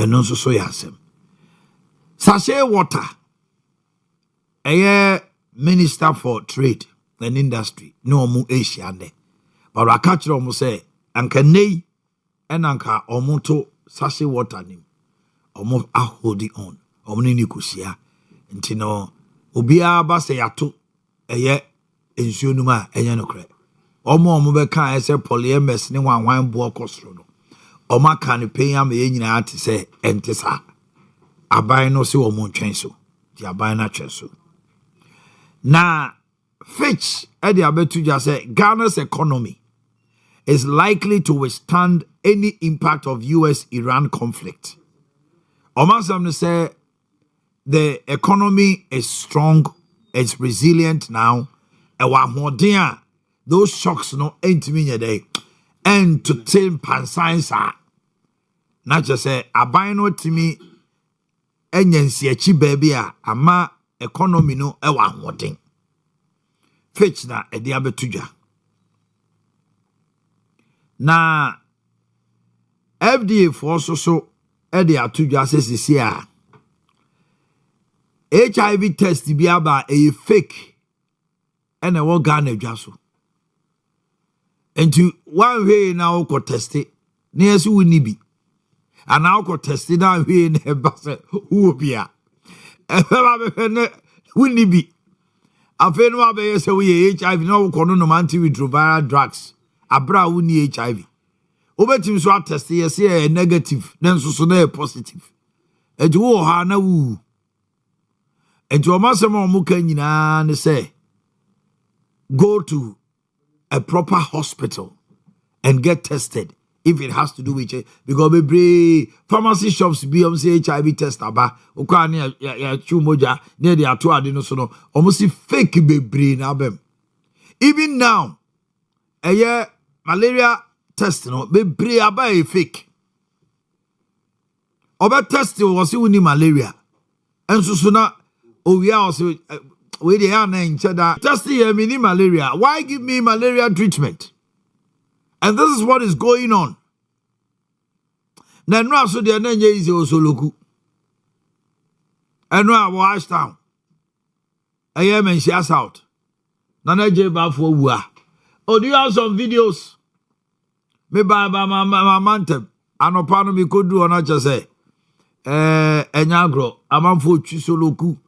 ɛno nso so yasem sachet water Minister for Trade and Industry no mu Asia ne but I catch them say anka nei enanka omoto sachet water nim omo holding on omo ni kusia nti no obia ba se yato ensuo num a enye no kre omo be kan say polyamers ne wanwan bo okosro no omo aka ne penya me nyina ate say entisa aban no se omo ntwen so di aban na twen so na Fitch Ade Abetuja said Ghana's economy is likely to withstand any impact of US-Iran conflict. Omasam say the economy is strong, it's resilient now. And those shocks no ain't mean a day. And to tame pansainsa. Not just say abino to me enyensi baby ama economy no ewa hoden. Fetch na Ade Abetuja. Na FDA for so Ade Abetuja says this year HIV test bi aba a fake and a Ghana dwaso. Enti one way now ko test it near so we bi. And now ko test it now we ne ba se who bia. E ba we bi. Afen wa be say we HIV no ko no antiretroviral drugs abra we ni HIV obetim so test yes say negative then so na positive enti wo ha na wu enti o masem o muka nyina ne say go to a proper hospital and get tested if it has to do with it because be pharmacy shops be say HIV test aba okwa na ya chumoja near the ato ade no so no almost fake bebre na bem even now malaria test no bebre aba e fake oba test was uni malaria enso so na Owia also we dey na nche da test here me malaria why give me malaria treatment. And this is what is going on. Na no so de na nye easy osoloku. Eno a wash town. Aye men share south. Na na je ba for wua. Oh, do you have some videos? Me ba ma mantem. Anopa no me kodu ona che say. Enyagro amanfo twi soloku.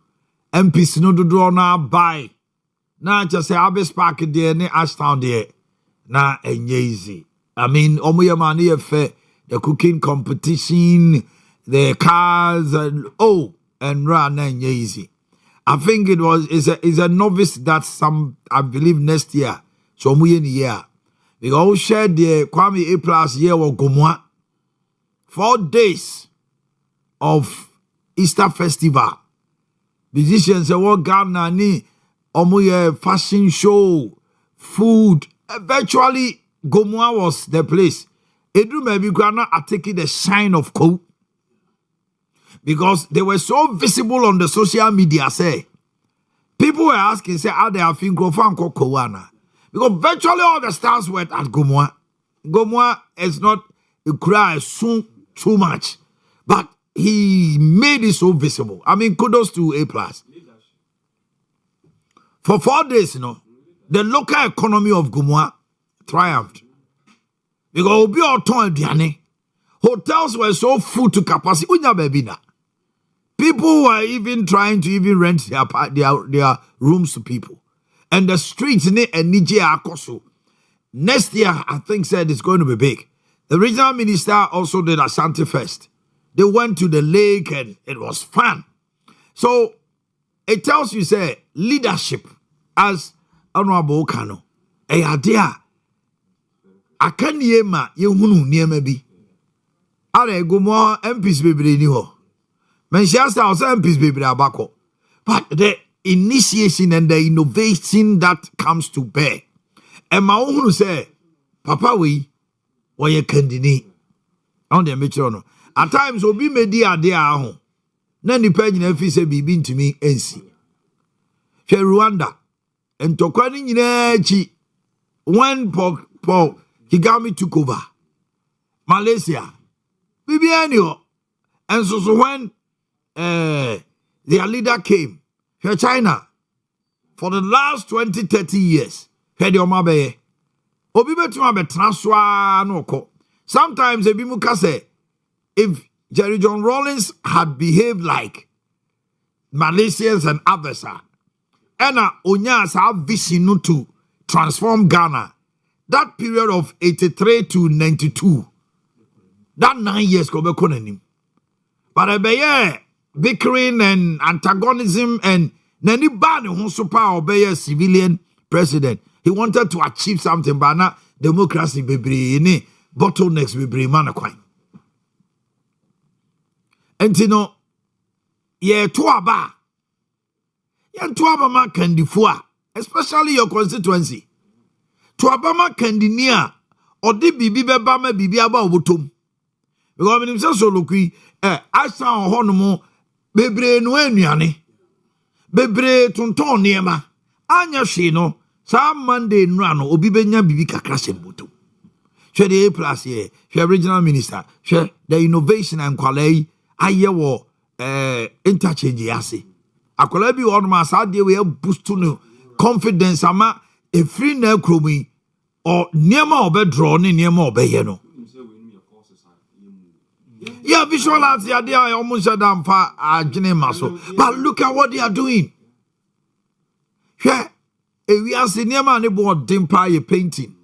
MPs no dodo na buy. Na che say Abis Park there ne Ashtown there. Na easy. I mean, omoye mani efe the cooking competition, the cars, and run easy. I think is a novice that I believe next year. So omoye ni year. We all shared the Kwame A+ year or Gomwa. 4 days of Easter festival. Musicians say what Ghana ni omoye fashion show, food. Eventually, Gomwa was the place. Edu maybe Ghana are taking the shine of Co. Because they were so visible on the social media, say. People were asking, say, how they have been Grofan Kowana. Because virtually all the stars were at Gomwa. Gomwa is not a cry soon too much. But he made it so visible. I mean, kudos to A+. For 4 days, the local economy of Gomwa triumphed. Because obi oton aduane. Hotels were so full to capacity. Unya baby na. People were even trying to rent their rooms to people. And the streets in Nije Akoso. Next year, I think said it's going to be big. The regional minister also did Ashanti Fest. They went to the lake and it was fun. So it tells you, say, leadership as Honorable Kano. Idea. Aka niema yehunu niema bi. Are Gomwa MPs bebre ni ho. Manchester also MPs bebre abako. But the initiation and the innovation that comes to bear. And my own say, Papa we kandini. On the metrono. At times obi medi ade ahụ. Na nipa nyina fi se bibi ntumi ensi. Hwe Rwanda. Entokwa ni nyina chi. When Paul Kagame took over. Malaysia. Bibi anyo. And so when their leader came, here China, for the last 20, 30 years, here the Omabeye, sometimes Ebimuka say, if Jerry John Rawlings had behaved like Malaysians and others are, and Onyas have vision to transform Ghana, that period of 83 to 92, that 9 years go back on him. But I be bickering and antagonism and nani ban who super obey civilian president. He wanted to achieve something, but now democracy be ni bottlenecks be man kwai. And you know, yeah, to aba ma kandifua, especially your constituency. To abama kandinia or di bibi beba me bibi aba obotom. Because when him say so lokui, asa ho no mo bebre no anuane. Bebre tonton niema. Anya hwe no, sa Monday nra no obi benya bibi kakra sem botom. Hwe the A+ here, hwe regional minister, hwe the innovation and quality aye wo interchange yase. Akola bi won ma sa de we boost no confidence ama a free na kromi or niema obedraw ni niema obeye no. Yeah, visualize the idea I almost said I'm far maso. But look at what they are doing. Yeah, we are seeing niema ne board dimpa ye painting.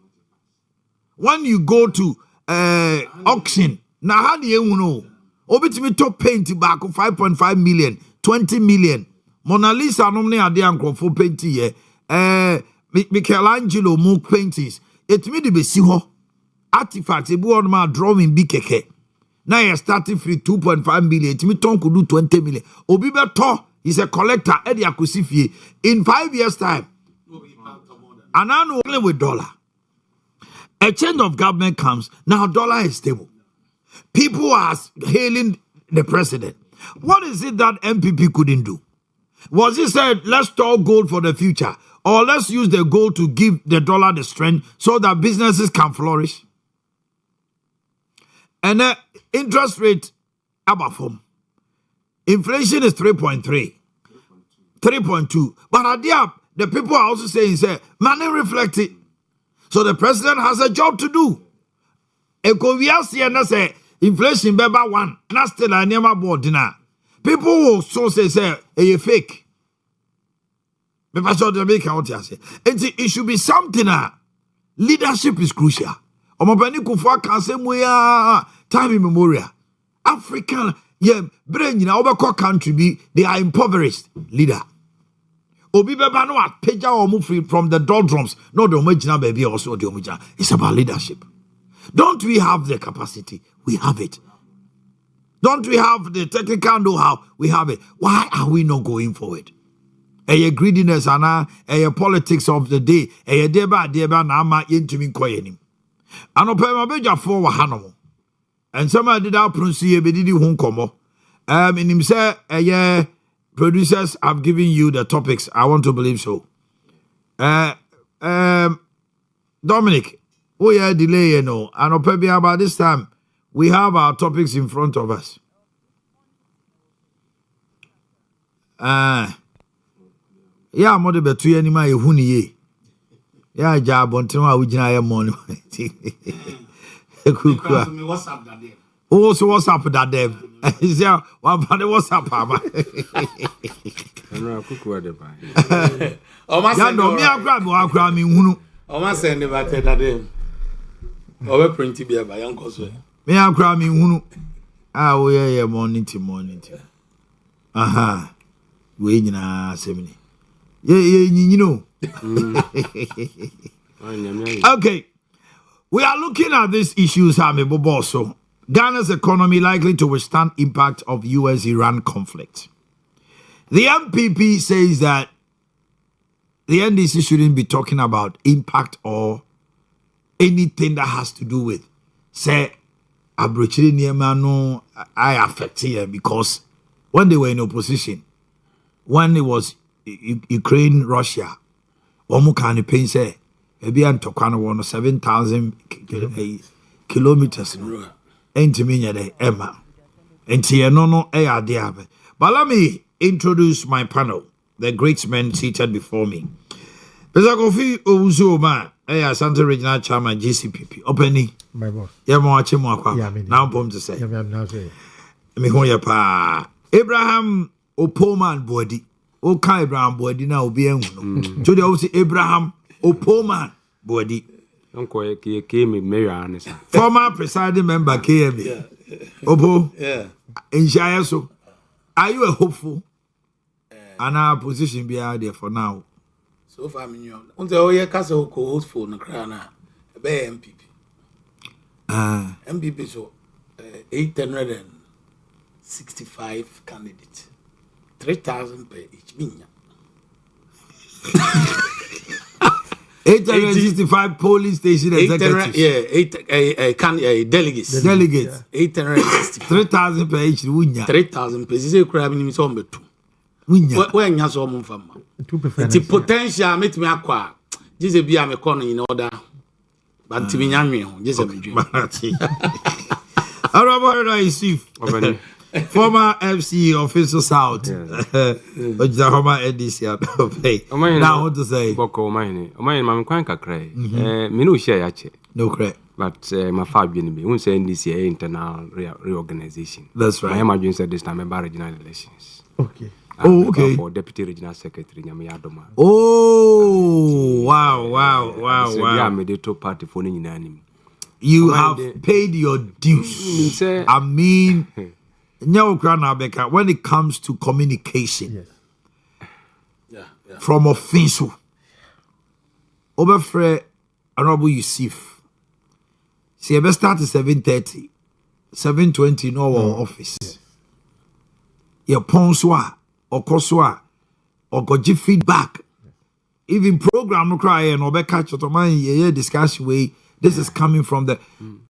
When you go to auction, na ha de ehunu obetimi top paint back 5.5 million, 20 million. Mona Lisa nomne ade ankrofo paint ye. Michelangelo mo paintings. It me de be si ho. Artifacts e bu on ma drawing bi keke. Now you're starting free 2.5 million. It me ton could do 20 million. Obi be to, he's a collector. Eddie akusifie. In 5 years time. And I know only with dollar. A change of government comes. Now dollar is stable. People are hailing the president. What is it that MPP couldn't do? Was he said, let's store gold for the future? Or let's use the gold to give the dollar the strength so that businesses can flourish? And the interest rate above form. Inflation is 3.3, 3.2. But at the people are also saying, say, money reflect it. So the president has a job to do. Owia say inflation beba 1. Not still a never board dinner. People will so say, a fake. It should be something. Leadership is crucial. Time immemorial. African, brain in country be they are impoverished. Leader. Obi beba no peja or move from the doldrums. No, the omejina baby also the omejina. It's about leadership. Don't we have the capacity? We have it. Don't we have the technical know-how? We have it. Why are we not going forward? Greediness and politics of the day. Deba na ama yentumi koyenim. Anope mabeja for wahanomo. And somebody did out pronunciate bedidi hunkomo. In him say producers have given you the topics. I want to believe so. Dominic, we are delay, you know. Anope about this time. We have our topics in front of us. Yeah, mother betu any my huni ye. Yeah, job on tomorrow we jina morning. Oh, so what's up with that them? Is there one for the WhatsApp? Oh, my son, no, me, I'll grab me. Oh, my son, never tell that them. Oh, we're printing beer by Uncle. Me a cry me hunu. We are morning to morning. Aha. We nyina semini. You know. Okay. We are looking at these issues, so Ghana's economy likely to withstand impact of US-Iran conflict. The MPP says that the NDC shouldn't be talking about impact or anything that has to do with, say, Abrochiri Niemano, I affect here because when they were in opposition, when it was Ukraine, Russia, Omukani Pain say, maybe I'm talking 7,000 kilometers. Ain't me the Emma. And no ade. But let me introduce my panel, the great men seated before me. Mr. Kofi Owusu-Omah, Asante Regional Chairman, GCPP. Openi. My boss. Yeah, watching more. Now, I'm to say. Me hoya pa. Abraham Opoman Body. Okay, Abraham Body now be en. So they also Abraham Opoman Body. Uncle came Mary Former presiding member KMB. Opo. Yeah. In so. Are you a hopeful? And our position be out there for now. So far, me know. Until we castle co-host for the crown, be MPP. MPP so 865 candidates, 3,000 per each. 865 polling station executives. Delegates. The delegates. 865. 3,000 per each. 3,000 per. This is crab in some two. Where you so mum from? The potential meet me acquire. This is be a corner in order. But to be young, just a dream. Former FC official South. Oklahoma EDC. Now what to say? Boko Omanhene. Omanhene mam kwan kakra. Me no share yache. No credit. But my father be won say NDC internal reorganization. That's right. I am adjourned said this time about regional elections. Okay. Oh, okay. For deputy regional secretary Nyame Adoma. Oh, wow. Yeah, me the top party for ni nyina. You have paid your dues. I mean, when it comes to communication, Yeah. from offensive, Overfre Honorable Yusuf. See, I start at 7:30, 7:20 in our office. Your ponswa or koswa or goji feedback. Even program no cry and or catch it on discussion way. This is coming from the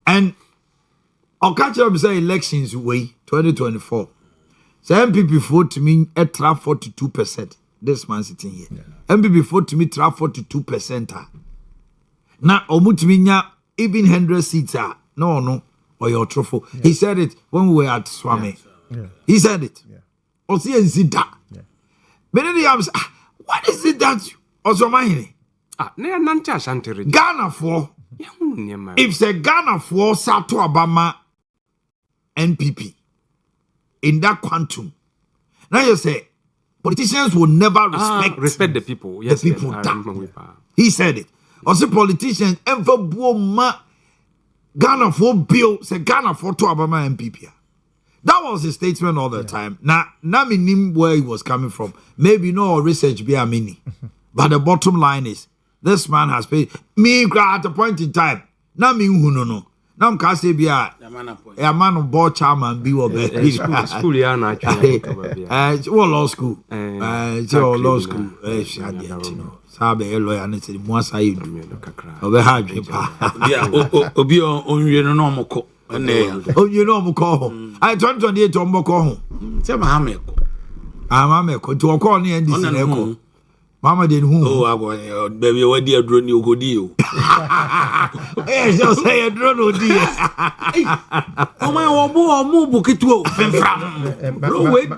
and I'll catch up say elections way 2024. So MPP vote to me at 42%. This man sitting here. MPP vote to me 42%. Now omutiminya even 100 seats are no or your truffle. He said it when we were at Swami. He said it. Or see and sit that. Many times, what is it that also mine? Ghana for if say Ghana for Sato Obama NPP in that quantum. Now you say politicians will never respect the people. Yes, the people he said it. Also politicians ever Ghana for bill say Ghana for to Obama NPP. That was his statement all the time. Now me name where he was coming from. Maybe no research be a mini. But the bottom line is this man has paid me at a point in time. Now me no. Now I'm can't say be a man of board chairman be what school ya na actually. Law school. Law school. Sabe lawyer and say mo say you do. Obe hard pa. Yeah, obi on you no mo ko. Oh, you know, I'm calling. I 2028 to Moko. Say Mahameko. I'm a to a call near this echo. Mamma did who? Oh, I go, baby, what dear drone you go deal. Yes, you'll say a drone, oh dear. Oh, my more book it to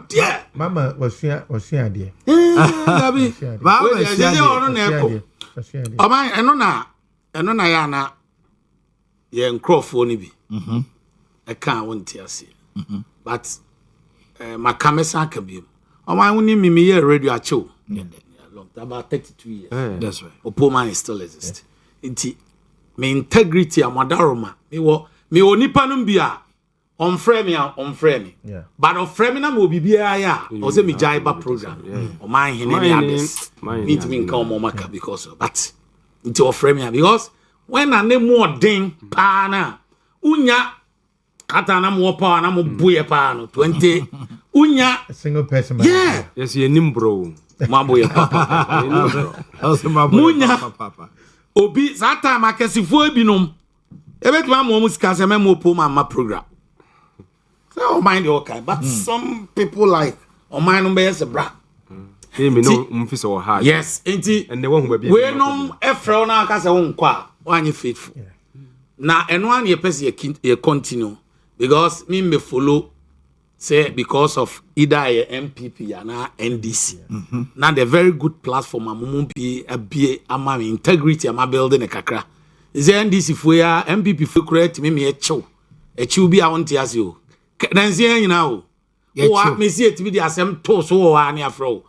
dear. Mama was here, dear. Baby, oh, my, and on Ayana, young Crawford be. I can't want to see. But my camera can be. Oh, my only me here radio show. About 32 years. That's right. Opoma is still exist. Inti me integrity amadaroma. Me onipa no bia on frame. But on frame na mo bibia ya. O se me jaiba program. Omanhene Yaw Adu-Boakye. Me to me nka omaka because of but inti o frame because when na name more ding pa na unya kata na mo pa na mo buye pa no 20 unya a single person. Yeah. Yes, you nimbro. Maboya papa. Munya obi sata makasifo ebinom. Ebetuma mo musika se memo poma ma program. So mind your kind, but some people like mind no be yes bra. Me no mfisa wo hard. Yes, enti and the one who be we nom efre na aka se wo nkwa, wanye faithful. Na eno an ye pese ye continue because me follow say because of either a MPP and NDC. Now the very good platform amumpi ama integrity ama building a kakra. Is the NDC for ya MPP for correct me a chow. A chew be a want to ask you. Then see you now. Oh, me see it to be the assembly toss or any afro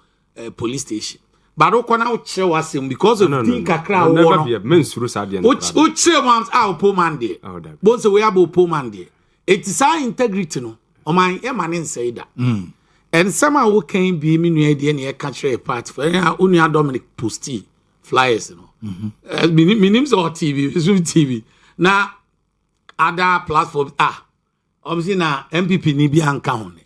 police station. But okona uche was him because of think kakra never be a men's through Sadian. Uche ones our poor man day. Both we have poor man day. It is our integrity no. O man e say that. And somehow who can be me no idea near catch a part for only Dominic Posty flyers you know. Me name's or TV, it's TV. Now other platforms obviously now MPP ni bi anka on.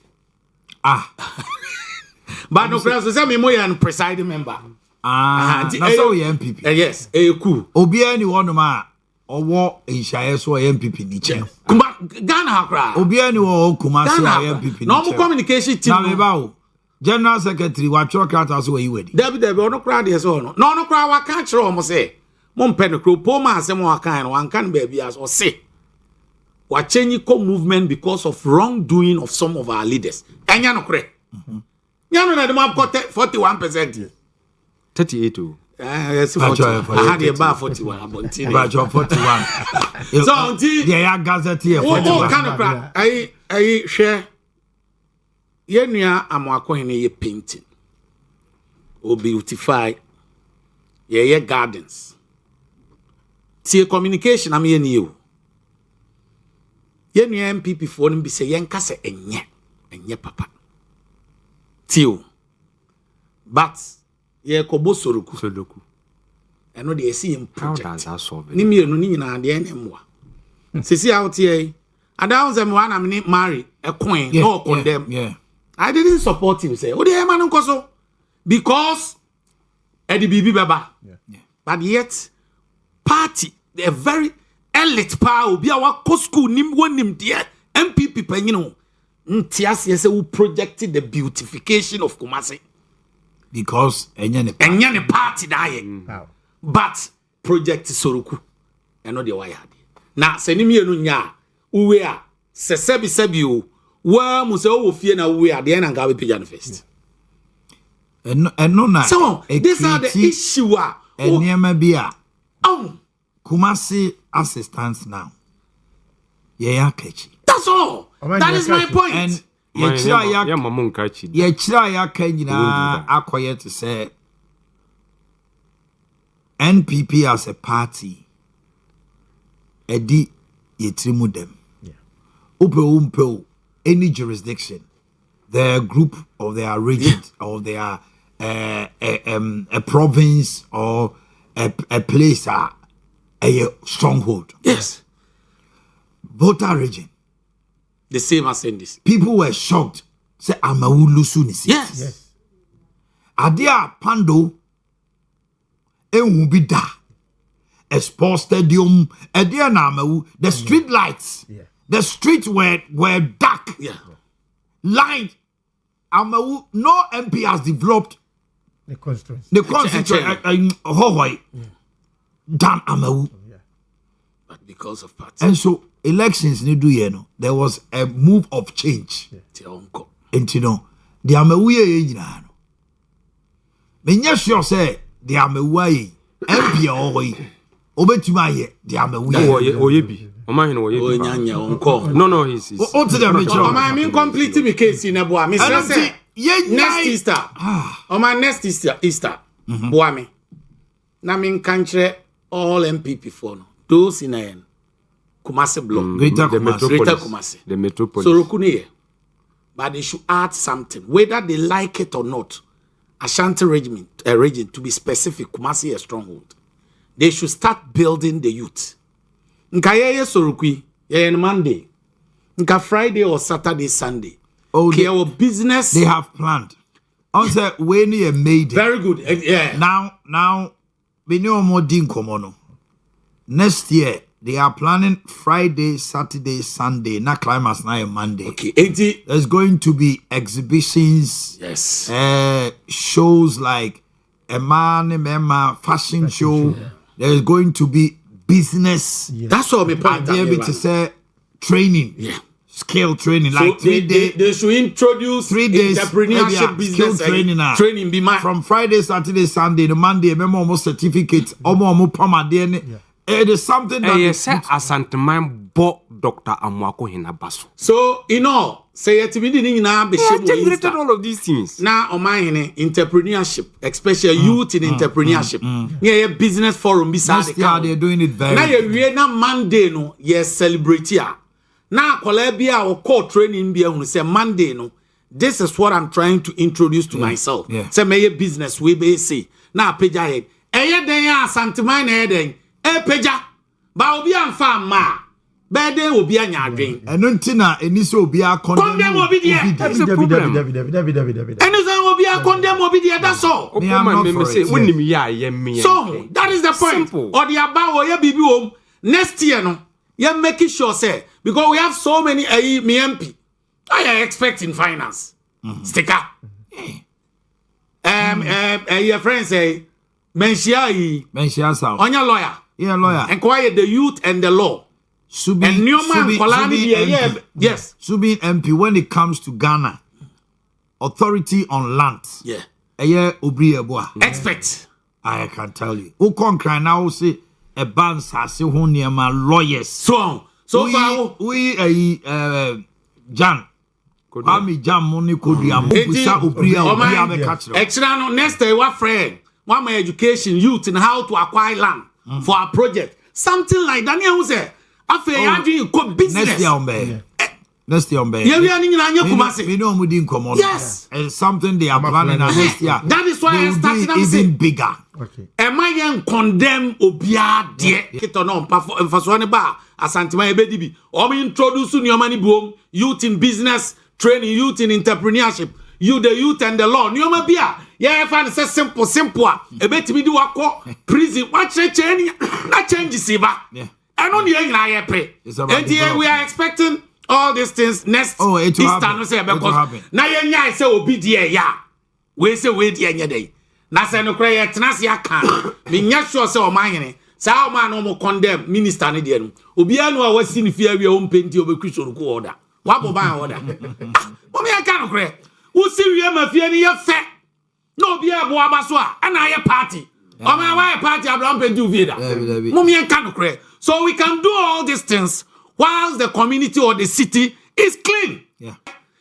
But no friends, say me mo yan presiding member. Na so we MPP. Yes, cool. Obi any one ma owo ehyaye so MPP ni che. Kuma Ghana hakra. Obi any wo kuma so MPP ni che. No communication team. Na me ba o. General Secretary wa chọ krata so we wedi. Debi ono kra de so no. No kra wa kan kire o mo say. Mo mpe no kro po ma asem wa kan no wan kan ba bia so say. Wa change movement because of wrongdoing of some of our leaders. Enya no kre. Nyano na dem got 41%. 38. Yes, 41. I had about 41 about 41. So until the ya gazette here 41. Kind of crack. I share yenua amwakohene ye painting. O beautify ye gardens. See communication am ye ni o. Yenua MPP for them be say yenka se enye papa. Tio. But ye kobo soruku. Eno de see him project. Ni mi enu ni nyina de enemwa. Sisi out here. Adown them one am ni marry a queen no condemn. Yeah. I didn't support him say. O de man nko so because Eddie Bibi baba. Yeah. But yet party the very elite power obi a wa school nim wonim de MPP panyino. Ntias yes who projected the beautification of Kumasi. Because any party dying. But project Soruku. And no the why had. Now senimi enu nya Owia se sebi o wa mu se o fie na Owia de na ngawe page first. And no na. So these are the issue eniema bia. Kumasi assistance now. Yeah, catchy. That's all. That is my point. And yechira ya kanyina akoye to say NPP as a party edi yetrimu them. Upe any jurisdiction, their group of their region or their a province or a place a stronghold. Yes. Voter region. The same as in this. People were shocked. Say Amawulusu ni seat. Yes. Adia Pando Ewubida a sports stadium. Adia na Amawu. The street lights. Yeah. The streets were dark. Yeah. Light. Amawu. No MP has developed the constituency. The constituency. Dan Amawu. But because of party. And so elections ni do you know there was a move of change. And you know the Amawu ye nyina no. Menya sure say the Amawu ye MP oyi obetuma ye the Amawu ye oyebi. Omanhene oyebi. Onyanya onko. No he's what to them I mean complete me case in boa me say next Easter. Oman next Easter. Boa me. Na me kantre all MPP for no. Those in a Kumasi block. Greater Kumasi. The metropolis. So Rukuni. But they should add something. Whether they like it or not. Ashanti regiment to be specific, Kumasi a stronghold. They should start building the youth. Nka yeye Sorokui, yeye Monday. Nka Friday or Saturday, Sunday. Oh, our business. They have planned. Also, when you made it. Very good. Yeah. Now, we know more din komono. Next year, they are planning Friday, Saturday, Sunday, not climax, not Monday. Okay, there's going to be exhibitions, yes, shows like a man, fashion show. Yeah. There's going to be business. Yeah. That's what we point be able to say training. Yeah. skill training, So like 3 days. they should introduce 3 days entrepreneurship business training. Be my from Friday, Saturday, Sunday, the Monday, almost certificates, almost permanent. It is something that yes, asanteman bo Dr. Amwako Hinabaso. So say it me na be generated all of these things. Now Omanhene entrepreneurship, especially youth in entrepreneurship. Yeah, business forum beside next year they're doing it very now you na Monday no yes celebrate here. Now Kolebia or call training be who say Monday no. This is what I'm trying to introduce to myself. Yeah. Say my business we be say. Now page ahead. Eye den ya santiman eden. Peja. Ba obi anfa ma. Bede obi anya adwen. Eno ntina eni so obi Condemn obi there. That's the problem. Eno say obi condemn obi there. That's all. Me, I'm not for it, So that is the point. Simple. Or the about or bibi home next year no. You making sure say because we have so many me MP. I am expecting finance. Sticker. Your friend say Mention South. on your lawyer. Yeah, lawyer. Inquire the youth and the law. Subi, And Newman Kolani MP. yes. Subi MP, when it comes to Ghana, authority on land. Yeah. Expect. I can tell you. Who can cry now say a band says my lawyers. So far we Jan. Kwame Jam money could be a extra no next day what friend. One my education youth and how to acquire land for a project. Something like Daniel who say after you go business. Next year on Bay. Next year on Bay. We know we didn't come on. Yes. It's something they are planning next year. That is why I started even bigger. Okay. Am I young condemn obia dear? Kito no mfaswane ba asantima ebedibi. Or me introduce your money boom, youth in business, training youth in entrepreneurship. You the youth and the law. Nyoma bia. Yeah, if I say simple. Ebetimi di wako prison. What change? Not change siba. Yeah. I don't hear na pay. And here we are expecting all these things next. Oh, it will happen. Because na yenya say obi die ya. We say we die nya dey. Na say no kra ye tenase aka. Me nya sure say Omanhene. Sa o man no mo condemn minister ne die no. Obi anu a wasi ne fia wi o mpenti obekwiso ko order. Wa bo ban order. Mo me aka no kra. Wo si wi ma fia ne ye fe. No be abo abaso a na ye party. O ma why party abram penti u vida. Mo me aka no kra. So we can do all these things whilst the community or the city is clean. Yeah.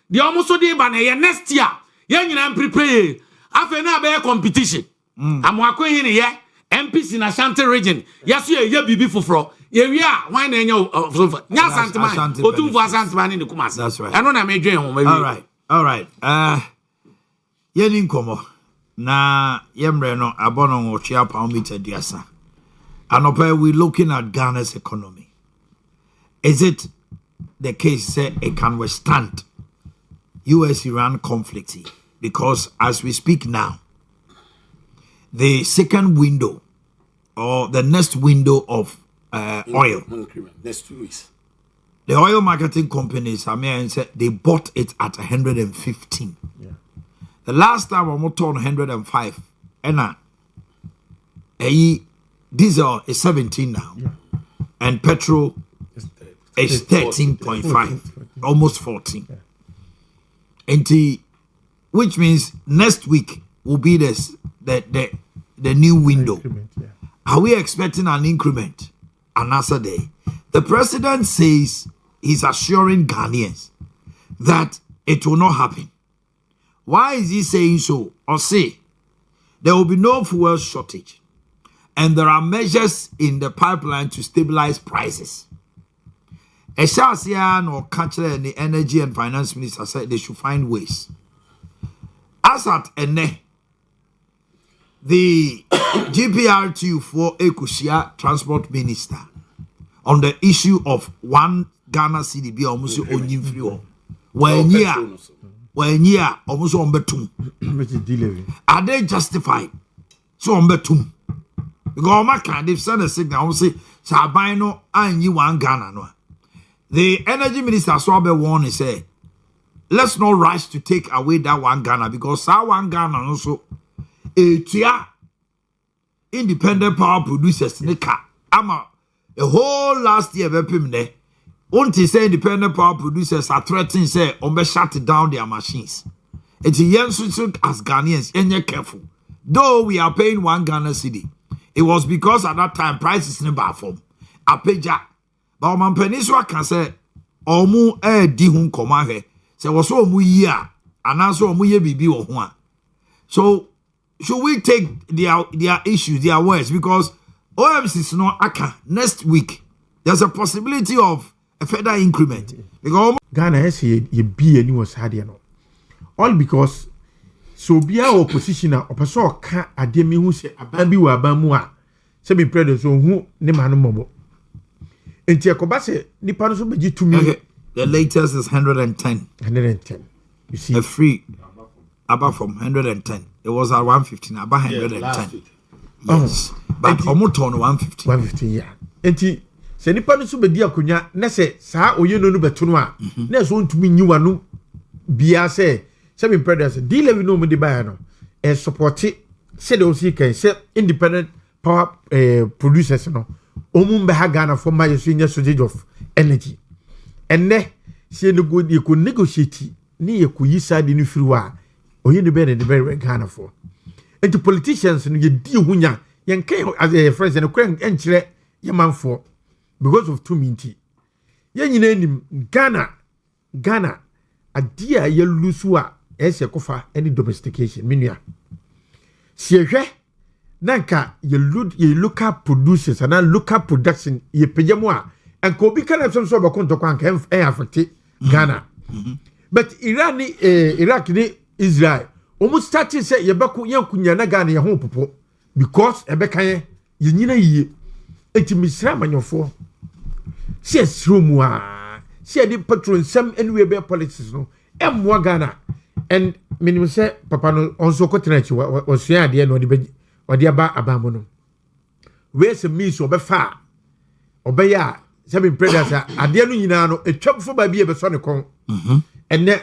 The almost so day next year. Yen you prepare. After na be competition. I'm working here. MPs in Ashanti region. Yes, you bibi fufro. We are why na nya santiman. Otum for santiman in the Kumasi. That's right. I know na me dwen ho. All right. Yenin komo. Na yemre no abono wo chia pound meter diasa. And we're looking at Ghana's economy. Is it the case that it can withstand US-Iran conflict? Because as we speak now, the second window or the next window of oil, next 2 weeks. the oil marketing companies, I mean, said they bought it at 115. Yeah. The last time we bought on 105, and diesel is 17 now, and petrol is 13.5, almost 14. Yeah. Which means next week will be the new window. Yeah. Are we expecting an increment? Another day. The president says he's assuring Ghanaians that it will not happen. Why is he saying so? Or say there will be no fuel shortage. And there are measures in the pipeline to stabilize prices. Eshasian or Kanchler and the Energy and Finance Minister said they should find ways. As at Ene, the GPRT for Ekushia Transport Minister on the issue of one Ghana CDB almost only free. When year almost on betum. Are they justified? So on betum. Because they've sent a signal, say, Sabino, and you want Ghana. No. The energy minister saw be warning, say, let's not rush to take away that one Ghana because that one Ghana also a independent power producers. A whole last year, Won't say independent power producers are threatening say shut down their machines. It's as Ghanaians, and you're careful. Though we are paying 1 Ghana cedi, it was because at that time prices in bar form. I pay jack. But Oman Peninsula can say, Omu di hun komahe. Say was so mu year, and also mu ye bibi or one. So should we take their issues, their words? Because OMC is not aka next week. There's a possibility of a further increment. Because Ghana has ye be any was had no. All because so be our opposition or person ka ademi who say abambi wa abamua. Se be predators so who ne manu mobo. Enti akoba se nipa no so beji to me. The latest is 110. 110. You see a free about from 110. It was at 115 about 110. Yes. But almost on 150. 150 yeah. Enti se nipa no so bedi akonya na se saa oye no beto no a na so ntumi nyiwa no bia se be predators deal we no mo de buy no e support se de o si kan se independent power producers no omumbe ha Ghana for my shortage of energy. And ne see no good you could negotiate ni you could use side in free or you better the very Ghana for. And to politicians and you deal hunya yan came as a friends and a crank and chile your man for because of 2 minty. Yan name Ghana a dear ye lusua as a kofa any domestication minia. See nanka ye local producers and local production ye pejamwa. And Kobe can have some sort of contact can affect Ghana. But Iraq ni Israel almost started say Yabaku Yankunya Ghana ya home popo because Ebekaye Yina ye Etimisram and your four. She has rumwa. She had the patron some anywhere bear politics no. M1 Ghana and minimum say Papa no also continent was here the end or the abamono. Where's the means of a far? Obeya. Seven predators ade no nyina no etwapfo ba bia be so ne kon and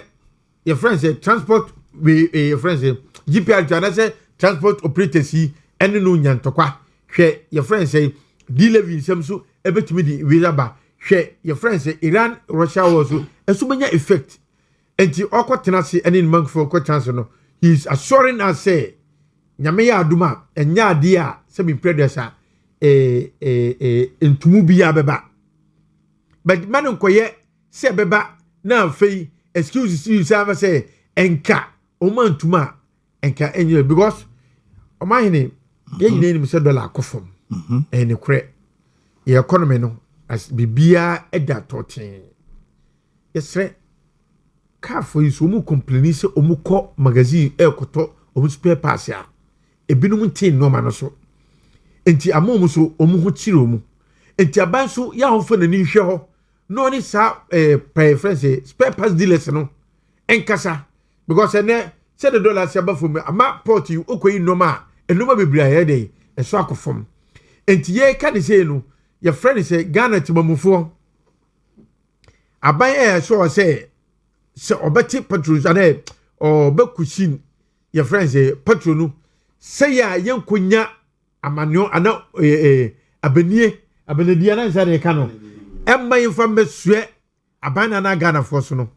your friends say transport we your friends say GPR China say transport operators yi ene no nyantokwa hwe your friends say delivery sem so ebetumi di visa ba hwe your friends say Iran Russia war so eso benya effect enti okotena se ene manfo ko chance no he is assuring us say nyame ya aduma enya ade a seven predators entumu bia beba. But man koye se beba na fei excuses you say enka oman tuma enka enye because Omanhene ye nyine ni se dollar akofom ene kure ye economy no as bibia eda totin yesre ka for you so mu complain se omuko magazine ekoto omu spare parts ya ebinum tin no ma no so enti amom so omu ho chire omu enti aban so ya ho fa nani hwe ho no ni sa preference spare parts dealers no enkasa because ene say the dollar se ba fom ama port you okoyi noma enoma bebria ye dey eso akofom enti ye ka de say no your friend say Ghana timamufo aban so say obeti patrons ane obekushin your friend say patronu say ya yankonya amanyo ana abenie na say de ka no emma infam besue abana na Ghana for so no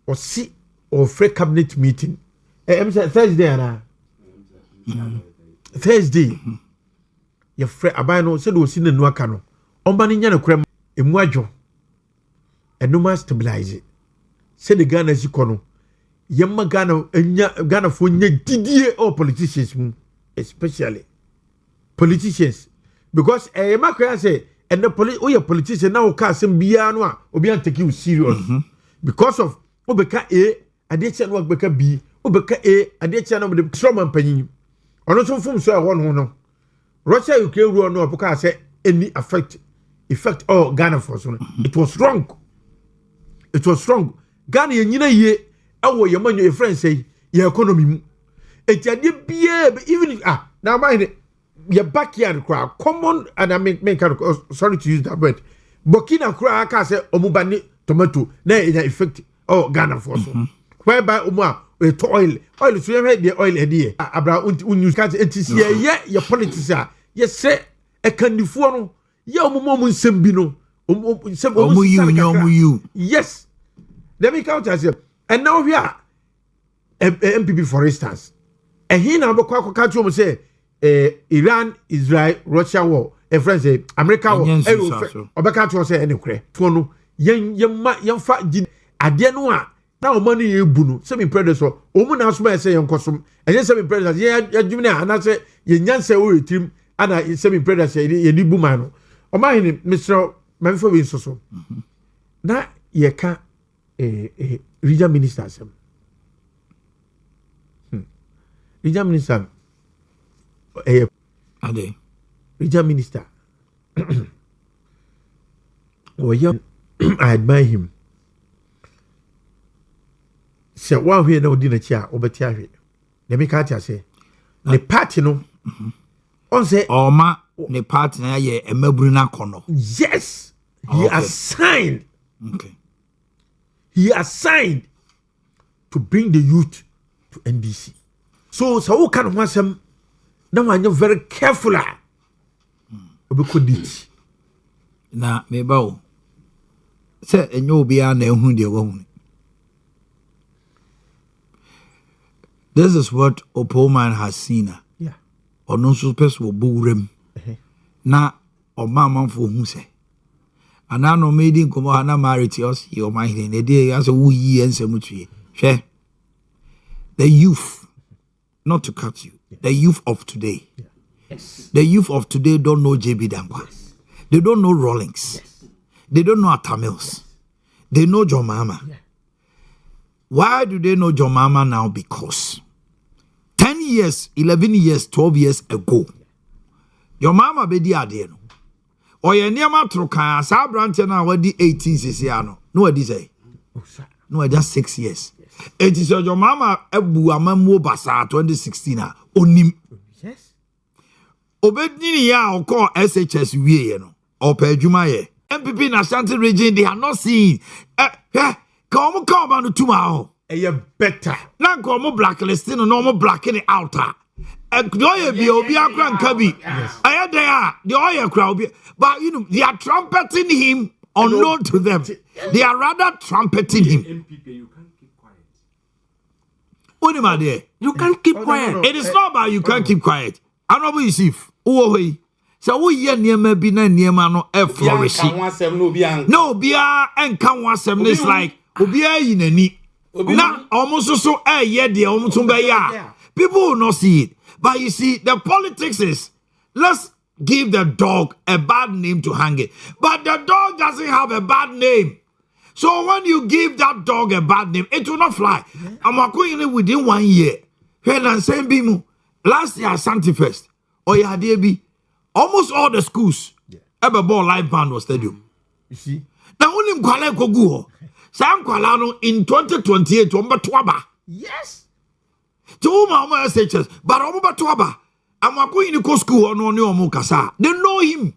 o si o free cabinet meeting Thursday ana Thursday your free abana said o si na nu aka no omba ni nya na kura emu adwo enuma stabilize said the Ghana sikono yemma Ghana for nya didie all politicians especially politicians because makwa say and the politician now ka sem bia no a obi an take you serious because of obeka ade che no obeka b obeka ade che no de trauma panyin ono so fom so e ho no Russia Ukraine war no obeka say any effect all Ghana for so it was wrong Ghana yenyina ye awo ye manyo e friend say your economy mu etiade bia even now mind your backyard crowd common and I mean sorry to use that word Burkina crowd ka say omubani tomato na effect Ghana for so whereby to oil so you the oil edie abra unuse ka enti ye your politics ye say e kandifuo no ye omumo nsem bi no you. Yes. Let me count as and now we are MPP for instance. And he now go catch you say Iran, Israel, Russia war. And friends say America war. Obeka to say any kre. To no yen fa ade no a na money you bunu. Say me predecessor. Omu na so say yen kosum. And yen say me predecessor. Yen adwumina ana say yen nyanse wo retrim ana say me predecessor yen di buma no. Omanhene Mr. Manfo we so. Na ye ka regional minister asem. Regional minister Ade. Regional minister. Oh yeah, I admire him. Say one way no dinner chair over tiare. Let me catch you say. The party no. On say Oma the party na ye emabru kono. Yes. He assigned. Okay. He assigned to bring the youth to NDC. So can one some now I'm very careful. Na me ba o. Say enyo bia na ehun de wo hu. This is what Opoman has seen. Yeah. Ono so person wo buwrem. Na omamanfo hu se. Ana no made komo ana marity us he Omanhene ne dey as wo yi ensem tue. Hwe. The youth, not to cut you, the youth of today. Yeah. Yes. The youth of today don't know JB Dankwa. Yes. They don't know Rawlings. Yes. They don't know Atamils. They know John Mama. Yeah. Why do they know John Mama now? Because 10 years, 11 years, 12 years ago, your mama be di ade no. Oye niama troka sa branche na wadi 18 sisiano. No wadi say. No, just 6 years. It is your mama ebu amamu basa 2016 onim. Yes. Obedini ya oko SHS wie no. Opa adwuma ye. MPP na Ashanti region they are not seeing. Come no tuma Better. Na come blacklisting no mo blacking it out. Doye bi obi akra nka bi. Aya there the oil crowd bi. But you know they are trumpeting him unknown to them. They are rather trumpeting him. MPP, you can't keep quiet. What am I there? You can't keep quiet. No. It is not about you can't keep quiet. I know what you see. So we hear niema bi na niema no e flourish. No bia enka wasem is like obia yinani. Na almost so ye de almost be ya. People will not see it. But you see the politics is let's give the dog a bad name to hang it. But the dog doesn't have a bad name. So when you give that dog a bad name, it will not fly. I'm going in within 1 year. When I'm saying Bimu, last year Santi Fest, Oya almost all the schools ever bought live band or stadium. You see? Now only Kwala Koguo. Sam Kwalano in 2028 Tuaba. Yes. To Mama SHS, but Oba Tuaba. I'm going to school on Mukasa. They know him.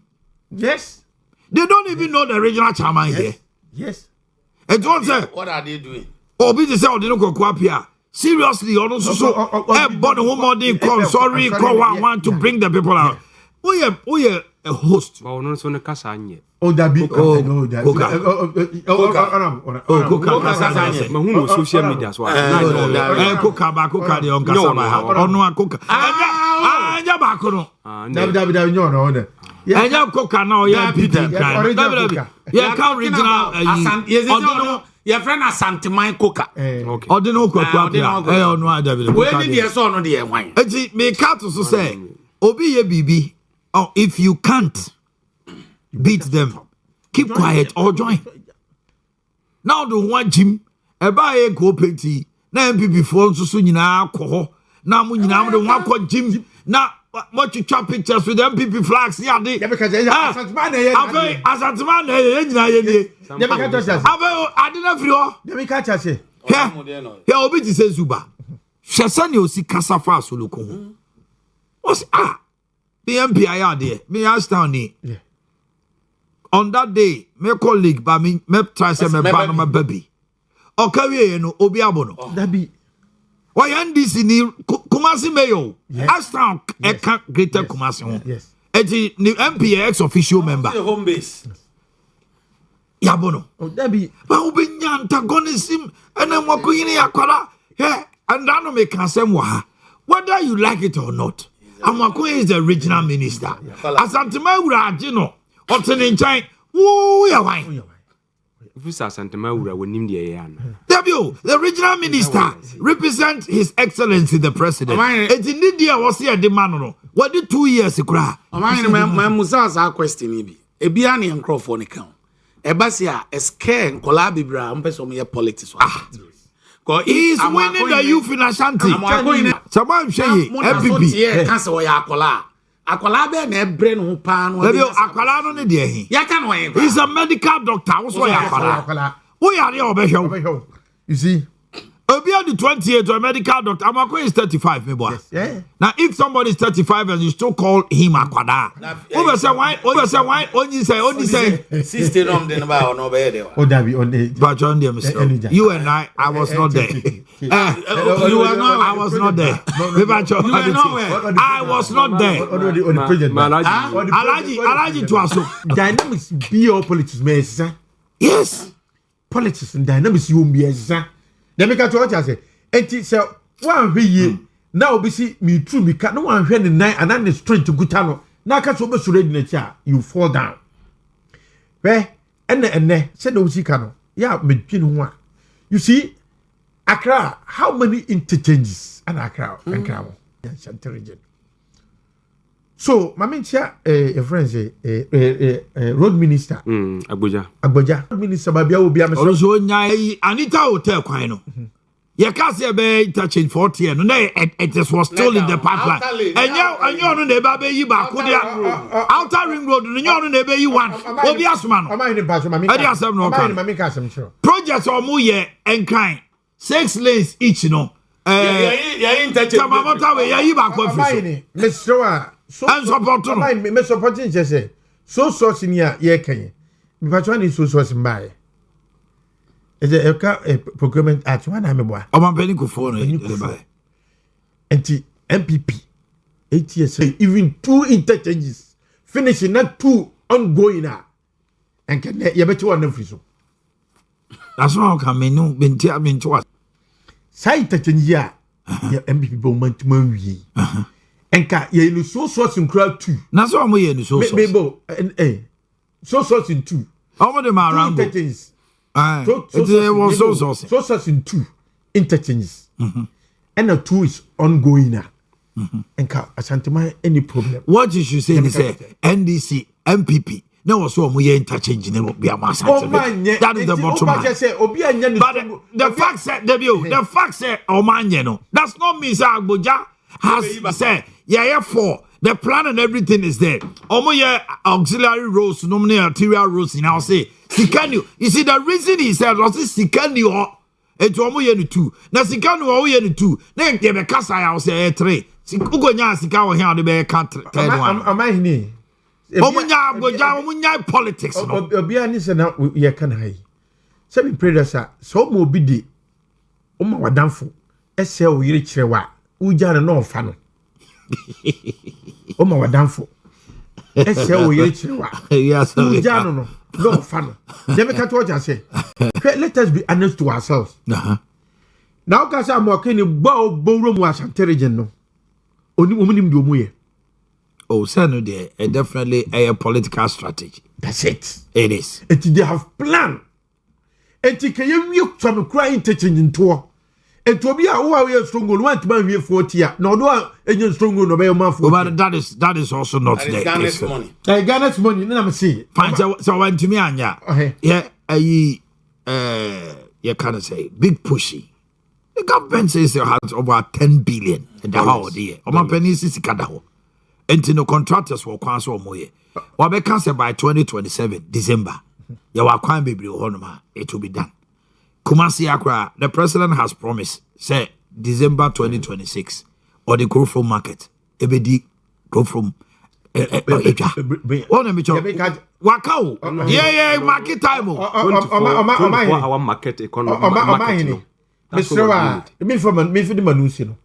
Yes. They don't even know the original chairman here. Yes. And what are they doing? Obi the say odino kwapia. Seriously, ono so born woman dey come sorry call one to bring the people out. We are a host. But ono so ne kasa anye. Oh Dabi no that. Coca. Ma hu social media so. Coca dey on kasa ba. Ono Coca. Anya ba ko no. Dabi no. Anya Coca na o ya Peter. Ya can original your friend Asanteman Coca. Okay. Odino kwapia. Ono David. We need the son no dey wan. Enti me cat so say obi ye bibi. Oh, if you can't beat them, keep quiet or join. Now the one Jim, a buy a cooperative, now MPP phones so nyina ko. Now mu nyina the one called Jim. Now what you chop pictures with MPP flags here dey. Yeah, because Asantman dey. Asantman dey nyina ye. I didn't feel. Let me catch us. Yeah, obi ti say Zuba. Shasani osi kasa fa soloko. What's BMP I there. Me ask down there. On that day, my colleague, but me try say me ban my baby. Okay, we no obi abono. Dabi. Why NDC ni Kumasi mayo? Ask down eka greater Kumasi. Yes. Eti ni MPX official member. The home base. yabono. Oh, that be. But ubinya antagonism and then wakuini yakwala. Hey, and I don't make a whether you like it or not. Amakwe is the regional minister. Asantema Ura, you know, Otten China. Woo, ya wine. If you say Santama Ura, we name the Ayan. The regional minister represents His Excellency the President. It's in India was here the man. What did 2 years cry? My Musa's our question, maybe. A biani and Crawford account. A basia, a scare and collabibra, and person me politics. He is winning the youth in Ashanti. Someone say, MPP. Cancer or Akola. Akola be na brain who pan. Akola no ne de he. He's a medical doctor. What's why Akola? Who are you obesho? You see, Obia the 28 a medical doctor. Amakwe is 35, me boy. yes, yeah. Now, if somebody is 35 and you still call him Akwada, over say why? Only say 16 on the number no be Oh, that be on the. But John, dear Mr. You and I was not there. You are not. I was not there. I was not there. On the president. Alaji to us. Dynamics be your politics, man. Yes. Politics and dynamics you be as. Then make what I say. And say one way now be see me true me can no one hear the night and then strength to gutano. Now catch over so ready in chair, you fall down. Where and said no cano. Yeah, me pin one. You see, Accra, how many interchanges and Accra and Crown? Intelligent. So, my main chair, a friend say, road minister, Abuja. Road minister, Babia will be a also Anita Hotel Quino. You can't say a touching 40 and it was still in the pipeline. And you're on the baby, outer ring road, and you're on the baby one. Will be as man. Projects or Muye and kind 6 lanes each, you know. So supporting just say so sourcing here can you but one is so sourcing by is a procurement at one I'm a boy Omanhene phone and MPP 8 years even 2 interchanges finishing not 2 ongoing now and can you bet you one free so that's why I come in no been to what side interchange ya MPP moment we Enka ye no so source in crowd 2. Na so am ye no so source. Mebo so source in 2. How many around interchanges? It was so source. So source in 2 interchanges. And the 2 is ongoing now. Enka asantema any problem. What you should say is NDC MPP. No was so we interchange ne be amasa. That is the bottom line. But the fact said the fact said Omanhene no. That's not me say Agboja has said yeah for the plan and everything is there. Auxiliary roads, nominal arterial roads in our say. Sikanu. You see the reason he said was Sikanu et omoye 2. Na Sikanu oye 2. Na nke be kasa ya say 3. Ugonya sika wo here de be ka 3 one. Omanhene. Omunya politics no. Obia ni se na ye kan hai. Se be predecessor so mo bi di. O ma wadanfo. Ese o yire kire wa. Ujana no fa no. O ma wadanfo. Ese o yire kire wa. Yes. Ujana no fa no. Dem ka to what say. Let us be honest to ourselves. Now ka say Amoakene bo room was intelligent no. Oni omunim de omuye. Oh, so no there definitely a political strategy. That's it. It is. They have plan. And you can you from crying interchange into and to be a strong one to be 40 years. No, no, any strong no be man for. But that is also not the Ghana's money. Ghana's money, let me see. Fine, so when to me, Anya, yeah, you kind of say big pushy. The government says it has over 10 billion in the whole year. Omanhene is Kadaho. And no contractors will cancel more. Or be cancelled by 2027, December. You are quite baby, it will be done. Kumasi Accra, the president has promised, say December 2026, or the growth from market. Ebedi growth from one Wakao. Yeah, market time. 24-hour market economy. Me from the Manusi.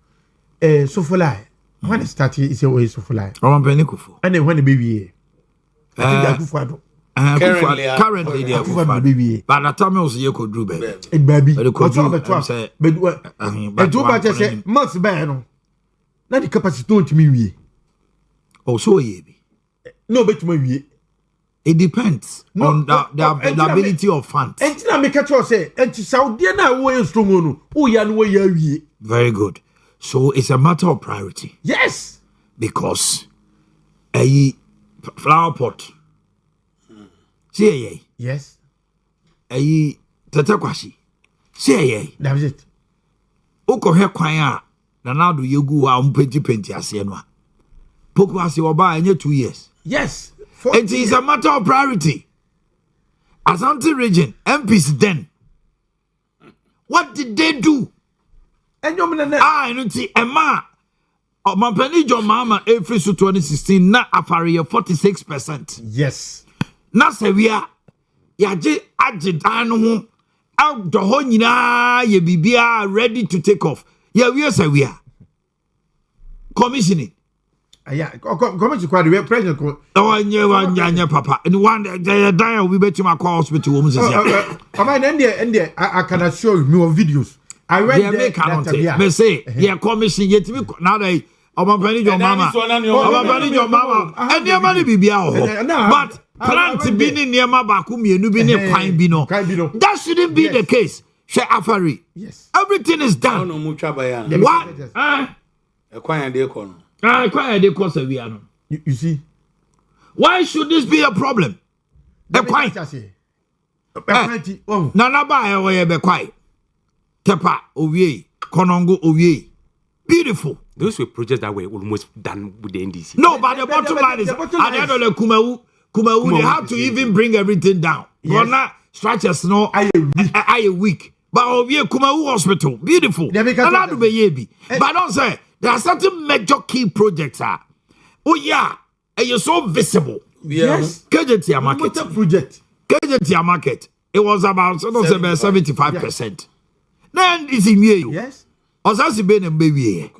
So for life. When it started, it's always so for life. Omanhene Kufu. And then when the baby, I think Currently, they are baby. but the time was you could do better. Baby, But what's up at 12? But do what I say, months ban. Not the capacity to me. Oh, so ye. No, but me. It depends on the availability of funds. And I make a choice, say, and to Saudi, I way strong. Oh, yeah, no way. Very good. So it's a matter of priority. Yes. Because a flower pot. See ye. Yes. A tatakwashi. See ye. That was it. Oko he kwanya na now do you a penti ase no. Poku ase oba enye 2 years. Yes. It is a matter of priority. Asante region, MPs then. What did they do? And you mean I don't see Emma. My penny John Mama April 2016 na afari 46%. Yes. Na se we are ya je ajedan ho out the ho nyina ye bibia ready to take off. Yeah, we say we are commissioning. Yeah, come to quite the president. Oh, yeah, papa. And one day we bet you my call hospital woman says, yeah. I can assure you more videos. I read the they say, yeah, commission yet me now they Omanhene your mama. Omanhene your mama. And your money be but plant be near my bakumi and be near pine bino. That shouldn't be the case. She afari. Yes. Everything is done. What? You see, why should this be a problem? Nana ba e be kwai. Tepa Owia, Konongo Owia. Beautiful. Those were projects that were almost done with the NDC. No, but the bottom line is at the end of the Kumawu, they have to even bring everything down. But now structures no I weak. But Owia Kumawu Hospital, beautiful. And that be yebi. But don't say there are certain major key projects are. Oh yeah, and you're so visible. Yes. KJT market. Project. KJT market. It was about 75%. Then it's in you. Yes. Osasi be na baby.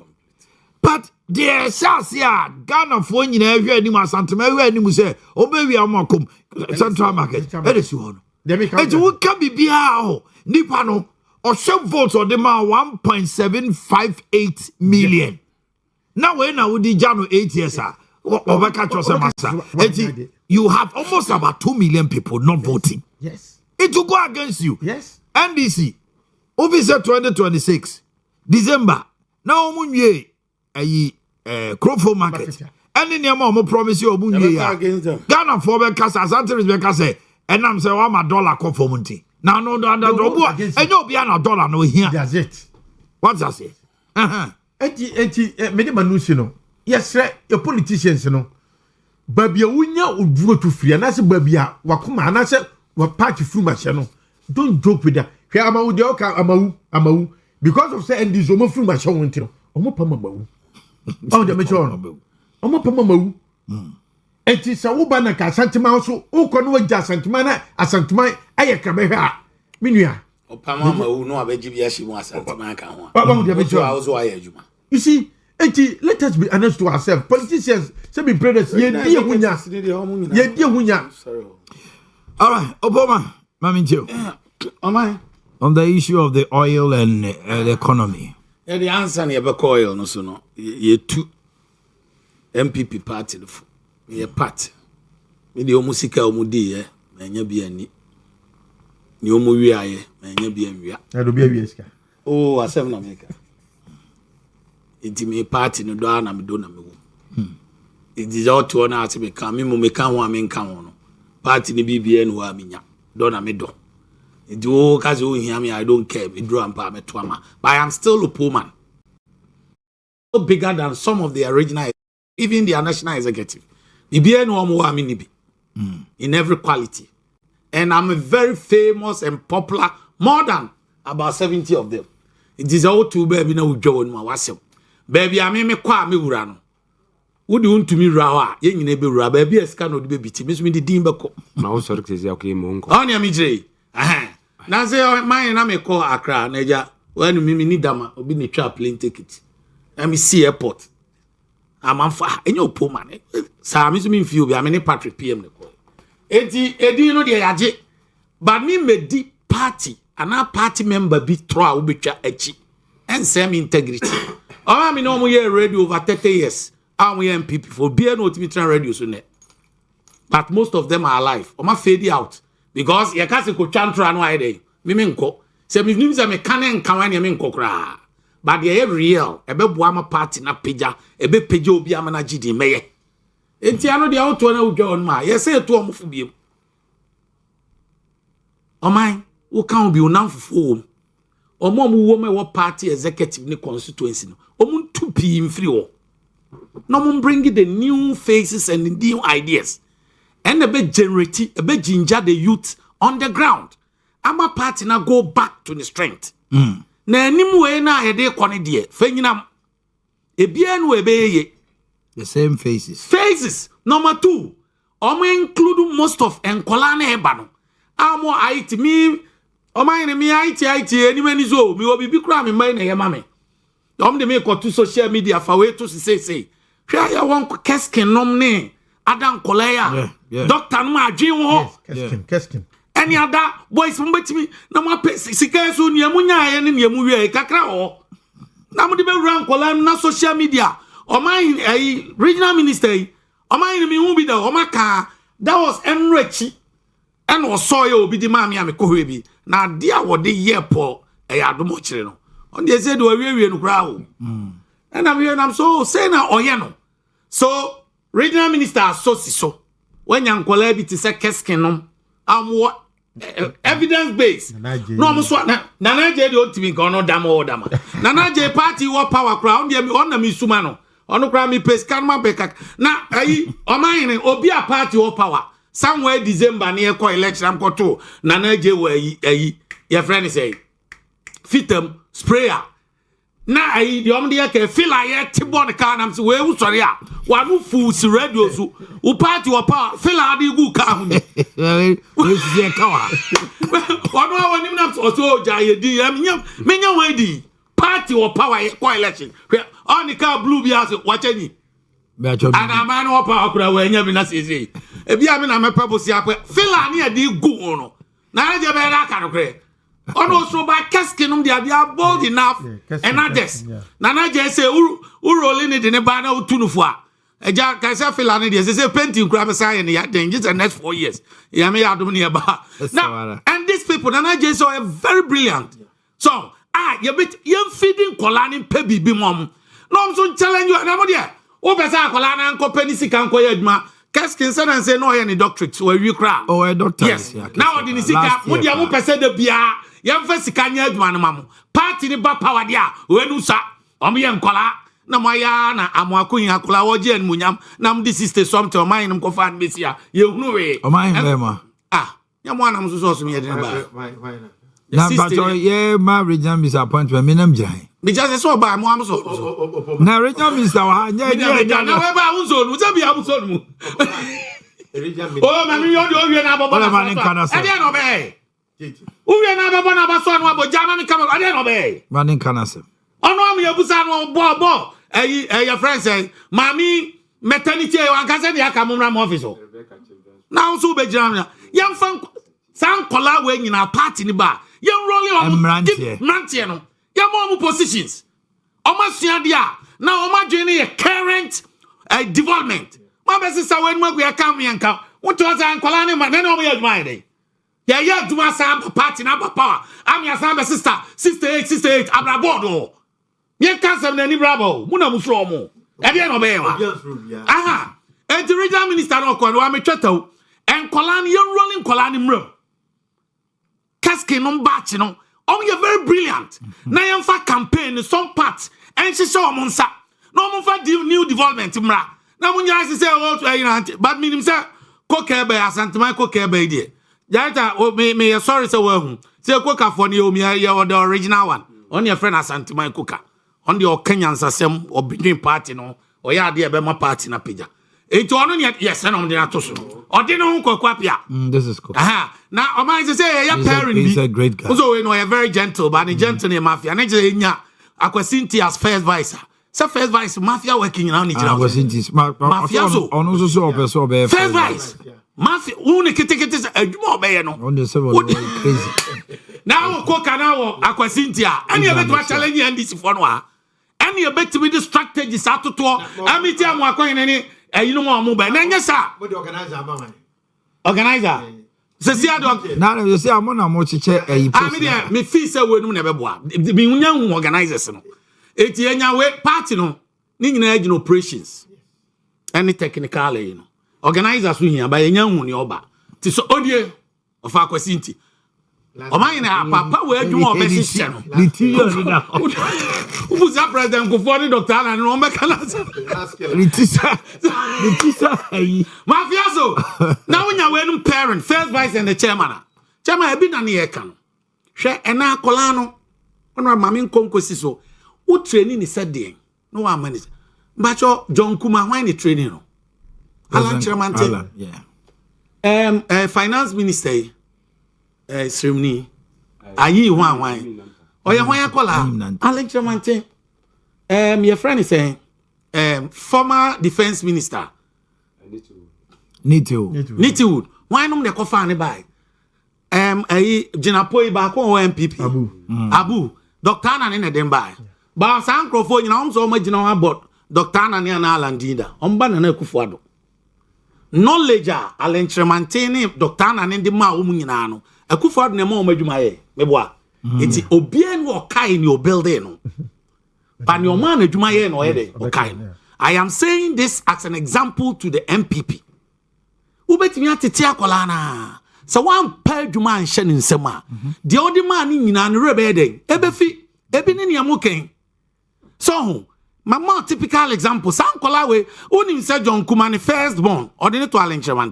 But there says ya Ghana for nyina hwe anim asantema hwe anim say obewi amakom central market. It is one. It will can be bia nipa no or share votes or the man 1.758 million. Now when I would jano 8 years you have almost about 2 million people not voting. Yes. It will go against you. Yes. NDC Officer 2026 December. Now munye Crofo market. And in your mom promise you munye Ghana for be kasa Asante be kasa and I'm say $1 for munti. Now no and you be an dollar no here. That's it. What's that say? Many manusi no. Yes, your politicians no. Babia wunya uduro to free and that's babia wakuma and I said what party through my channel. Don't joke with that. Here am I amawu because of say and this woman through my show until omo pama mawu. Oh the metro. Omo pama mawu. And it's a ubana ka santima so o kono agya santima na asantima ayeka be hwa. Minua. Opama mawu no abegibia shimu asantima ka ho. Baba the metro. Also aye adwuma. You see, let us be honest to ourselves. Politicians, say be brothers, ye die hunya. All right, Obama, Mamincho. On the issue of the oil and the economy. Yeah, the answer near oil, no, so no. Ye two MPP party, ye party. Me the omusika omudi ye, menye bi ani. Ni omu wia ye, menye bi anwia. Na do bi awieska. Oh, asem na meka. Iti me party no do na me do na me wo. It is all to na ati me kan me mo me kan ho ame kan ho no. Party ni bibia no wa me nya. Do na me do. It o kaze o hia me I don't care. Me draw am pa me to ama. But I am still a poor man. So bigger than some of the original, even the national executive. Bibia no mo wa me ni bi. In every quality. And I'm a very famous and popular, more than about 70 of them. It is all too baby na udwo no ma wasem. Baby, I mean, me kwa me wura no. Would you want to me rawa? Ye nyine be wura. Baby, eska no de be biti. Me so me di din be ko. Na wo sorry say okay mo nko. On ya me jire. Na say man na me call Accra na ja. When me need dama, obi ni twa plane ticket. Na me see airport. Am am fa enyo po man. Sa me so me feel be am ni Patrick PM ne ko. edi no de yaje but me medi party ana party member bi tro a obetwa achi ensem integrity o me no mo ye radio over 30 years am we MPP for be no ultimate radio so ne but most of them are alive o ma fade out because ye ka se ko twantro no aye me nko se me nim se me kan nkan wan me nko kra but they real ebe boa ma party na peja ebe peja obi ama na gidi meye enti ano de auto na udwa on ma ye say to omfo biem oman wo kan obi onamfofo omom wo me wo party executive ni constituency no omun tupi mfiri wo no mun bring the new faces and the new ideas and ebe generate ebe ginger the youth on the ground ama party na go back to the strength na anim we na ye de kone de fanyinam ebia no ebeye the same faces number 2 include most of enkola na eba no amo IT mi Omanhene mi IT eni mani zo mi obi bi kura mi mai na ye mame de me ko to social media fa we to say hwa ya won keskin nom ne adan kola ya doctor no adwen wo keskin any other boys mbetimi na mo sika so ne amunya ye ne emu wie kakra ho na mo de be ran kola na social media Omanhene regional minister Omanhene mi hu bi da o maka that was enrichi and was saw you be the mammy and me bi na dia wo de ye po adomo kire no on dey say do awie no kra ho and I'm so say na oye no so regional minister so when yankola bi ti say keskin no am evidence based no am so na naje de otimi kan no dam na naje party wo power kra on dey on na mi suma no on kra mi pes kan ma be kak na Omanhene obi a party wo power somewhere December near ko election am ko to na naje wo your friend say fitem sprayer na the omde ke feel aye tibon kan am so we wu sori a wa nu fu si radio so u party wo power feel ade gu ka hu we see ka wa ono a woni na so ja ye di menya we di party wo power ko election on ka blue bi as wachani and a man wo power kura we nya bi na sese e bia me na me pebosi akwa feel ani ade gu no na je be na ka no kre ono so ba keskinum dia bia bold enough and others na je say u rolling it in the banner utunufu a eja ka say feel ani dia say painting kura be say ya den just the next 4 years ya me adum ne ba now and these people na je so are very brilliant so you feeding kolani pe bibi mom no so challenge you na mo dia o be say kolana nko penisi kan ko yaduma keskin said and say no any doctorate so we cry a doctor yes now the nisika mo dia mo pese da bia yemfa sika nya aduma no mamu party ni ba power dia we nu sa o me nkola na moya na amoakoyin akola wo je anmunyam na mo di sister something o man ko fa mesia ye hunu we o man be ma ya mo anam so me ye den ba na but ye ma regional disappointment me nam jai me just so ba mo am so na regional minister wa nya na we ba un so nu se bia am so nu oh mami yo do wie na bobo na e dey no be Owia na bebo na baso anu aboja na mi kama ade no be manin kanase ono am yebusa no bo your friend say mami maternity e wan kase dia ka mumra mo office na so be jira na yam fan san kola we nyina party ni ba yam rolling on mrantie no yam mo positions o ma sua dia na o ma dwene ye current development ma be sisa we nu agu ya kam yanka wonto san kola ni ma na no mo ye adwuma ide ya duma sam party na papa am ya sam sister 68 abrabodo ye kansem na ni brabo mu na musro mo e de no be wa aha and the regional minister no ko wa me twetaw en kolan ye rolling kolan mram kaske no batch no you very brilliant na ye fa campaign some part en she show mo nsa no mo fa new development mra na mo nya say but minim say kokebe asantuma kokebe die Jaita me sorry say we say Coca for you me the original one. On your friend Asante my Coca. On the Kenyans asem or between party no or ya dey be my party na pija. It ono yes na dey to so. O dey no kwapia. This is cool. Now o man say ya parent he's a great guy. So we know you very gentle but the gentle mafia. Na je nya Akwasinti as first vice. So first vice mafia working now ni jira. Akwasinti mafia so ono so person be first vice. Mafi uni kete adwuma obeye no. On the several crazy. Now ko kana wo akwasintia. Ani e betu challenge NDC for no a. Ani e betu with the strategies atoto. Amiti am akwan ne ayinu mo ba. Na nyesa. What the organizer amama. Organizer. Se adok. Na you say am na mo chiche Ami dia me feel say we no na beboa. Me unya hu organizers no. Eti enya we party no. Ni nyina agin operations. Any technical you know. Organizers we here by enya hu ni oba. Ti so odie of akwasinti. Omanhene papa we adwuma obesi hye no. The TV na. Ubuza president ko for Dr. Alan no meka na. The teacher ayi. Mafia so. Na wonya we num parent, first vice and the chairman. Chairman e bi na ne ye ka no. Hwe ena akola no. Ono mame nkonkosi so. Wo training ni sede. No wa manage. Mbacho John Kuma why ni training no. Alan chairman. Yeah. Finance minister Srimni ayi wan oye hwan akola Alan chairman your friend is saying former defense minister Nitiwood why no de kofa ne bai ayi jinapoi ba ko MPP Abu Dr. Anani ne dem bai ba san crofo nyina om so ma gina wa board Dr. Anani na Alan Dinda omba na Akufo-Addo knowledge Alan chairman Dr. Anani de ma wo nyina no Akufo-Addo ne ma o madwuma ye meboa enti obia no okai ni o building no but your man adwuma ye no ye okai I am saying this as an example to the MPP ubetimi atete akola na so one pa adwuma anhye ne nsem a de odi man ni nyina no rebe den ebefi ebi ne niam ken so my more typical example sankola we onim se John Kuma first born ordinary to Alan Chairman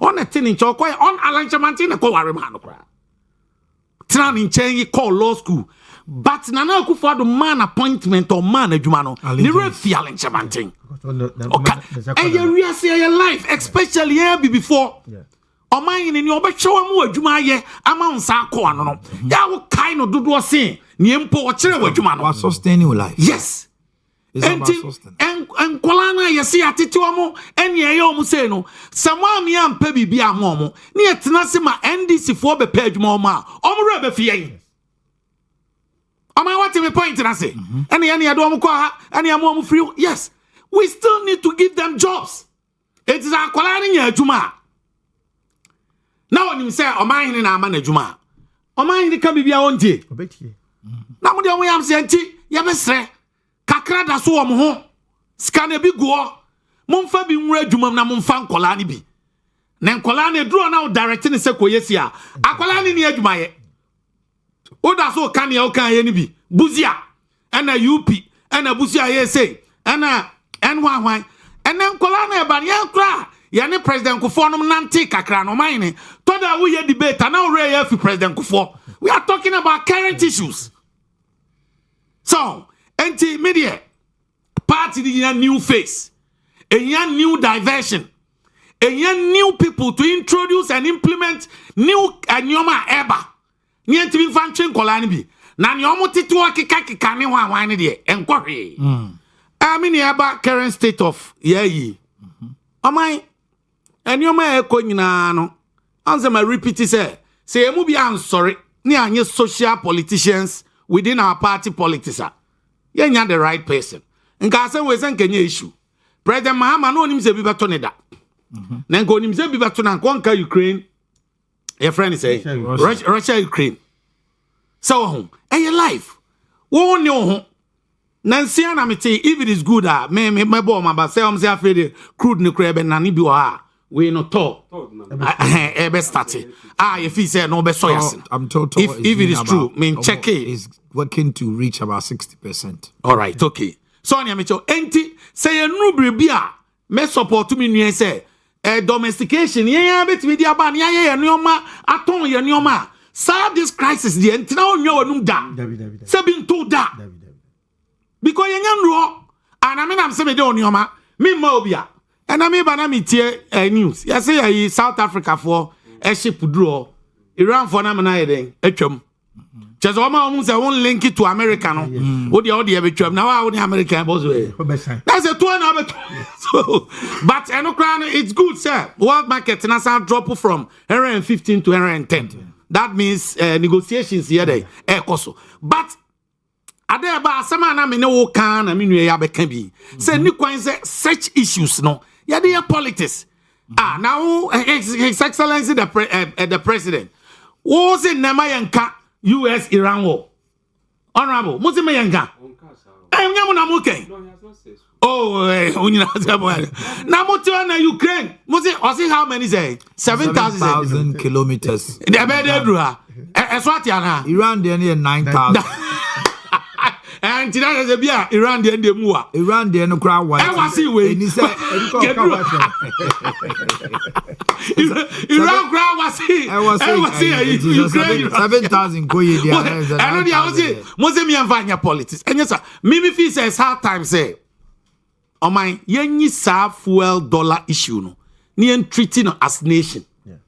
on a tin in chokoy on Alan Chairman ne ko ware man kra tran in chen call law school but Nana Akufo-Addo man appointment or man adwuma no ni refi Alan Chairman okay and you see your life especially here before Omanhene ni obechewa mu adwuma ye ama unsa akọ ano no ya wo kai no dodo sen ni empo o kire adwuma no sustain your life yes and kolana yesi atetiwa mo eni eye omu se no samwa mi ampa bibia ho omo ni etena se ma NDC fo be page mo ma omo re be fie what me point na say eni ya do omo kwa ha eni am omo free yes we still need to give them jobs it is a kolana nya adwuma now onim say Omanhene na ama na adwuma Omanhene ka bibia wontie obetie na mo de omo yam se anti ye besre kakra da so omo ho skana bi go momfa bi nwura adwuma na momfa nkola ne bi na nkola ne duro na direct ne se koyesi a akola ne adwuma ye o da so kan ye o kan ye ne bi buzia ana UP ana buzia ye say ana enwa ena nkola na e ba ye kra ye ne president Akufo no nante kakra no Omanhene to da wo ye debate na o re ye fi president Akufo we are talking about current issues so anti media party the new face a new diversion a new people to introduce and implement new anyoma eba ni antimi fanchen kolani bi na ni omo tete okika ne wan ne de enkohwe amini eba current state of yi amai anyoma e ko nyina no anza ma repeat say emu bi ansori ni anye social politicians within our party politics yenya the right person nka say we say nkenya issue president Mahama no onim se bi beto ne da na nka onim se bi beto na nka Ukraine your friend say Russia Ukraine so home your life wo ne ho na nsia na mete if it is good me bo ma ba say am say afede crude ne kra be na ne bi wa we no talk be start if he say no be so yes I'm told if it is true mean check it is working to reach about 60%. All right, okay. So anya me cho enti say enu brebi a me support me nuen say domestication ye betimi dia ba na ye nneoma aton ye nneoma solve this crisis the enti na onwa wanum da say bi nto da because ye nyam ro ana me nam say me de nneoma me ma obia ena me ba na me tie news ye say ye South Africa for a ship draw Iran for na me na ye den atwam just almost a one link it to America no. What the audio between now I American boss way. That's a 2 hour. So But it's good, sir. World market now drop from 115 to 110. That means negotiations here they but adeba sama na me ne wo kan na me nua ya beka bi say ni kwan say such issues no ya dey politics now his excellency the president wo say nema yanka US Iran war honorable mo say me yanka nyam na mo ken now mo to na Ukraine mo say how many say 7,000 kilometers the bededru Iran dey near 9,000 and today is a Iran the end mua. Iran the end crowd white. I was see way. Iran crowd was see. I was see. 7,000 go ye there. I know the house. Mose me and politics. And yes sir, Mimi fee says hard time say. Oh my, yenyi sa fuel dollar issue no. Ni treaty no as nation. Yeah.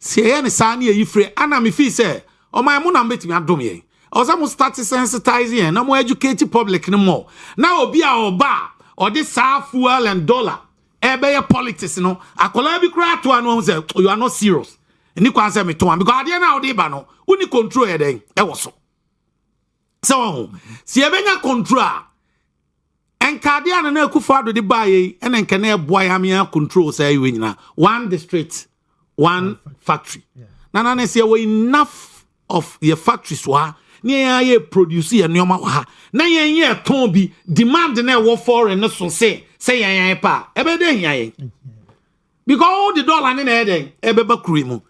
See yen sa ni e free. Ana me fee say. Oh my, mo na mbeti me adom ye. Also, mo start sensitizing and more educated public no more. Now, be our bar or this fuel and dollar. Ebe politics, no. Akola bi kra to anu say you are not serious. And you can say me to one because at now dey ba no. Uni control e den. E wo so. So, si ebenya control. Enka dia na Akufo do dey ba ye, and enka na boy am control say we nyina. One district, one factory. Na na say we enough of your factories wa. Ye produce ye nyoma ha na ye ton bi demand na wo foreign no so say ye pa ebe de hia ye because all the dollar na e den ebe ba kuri mu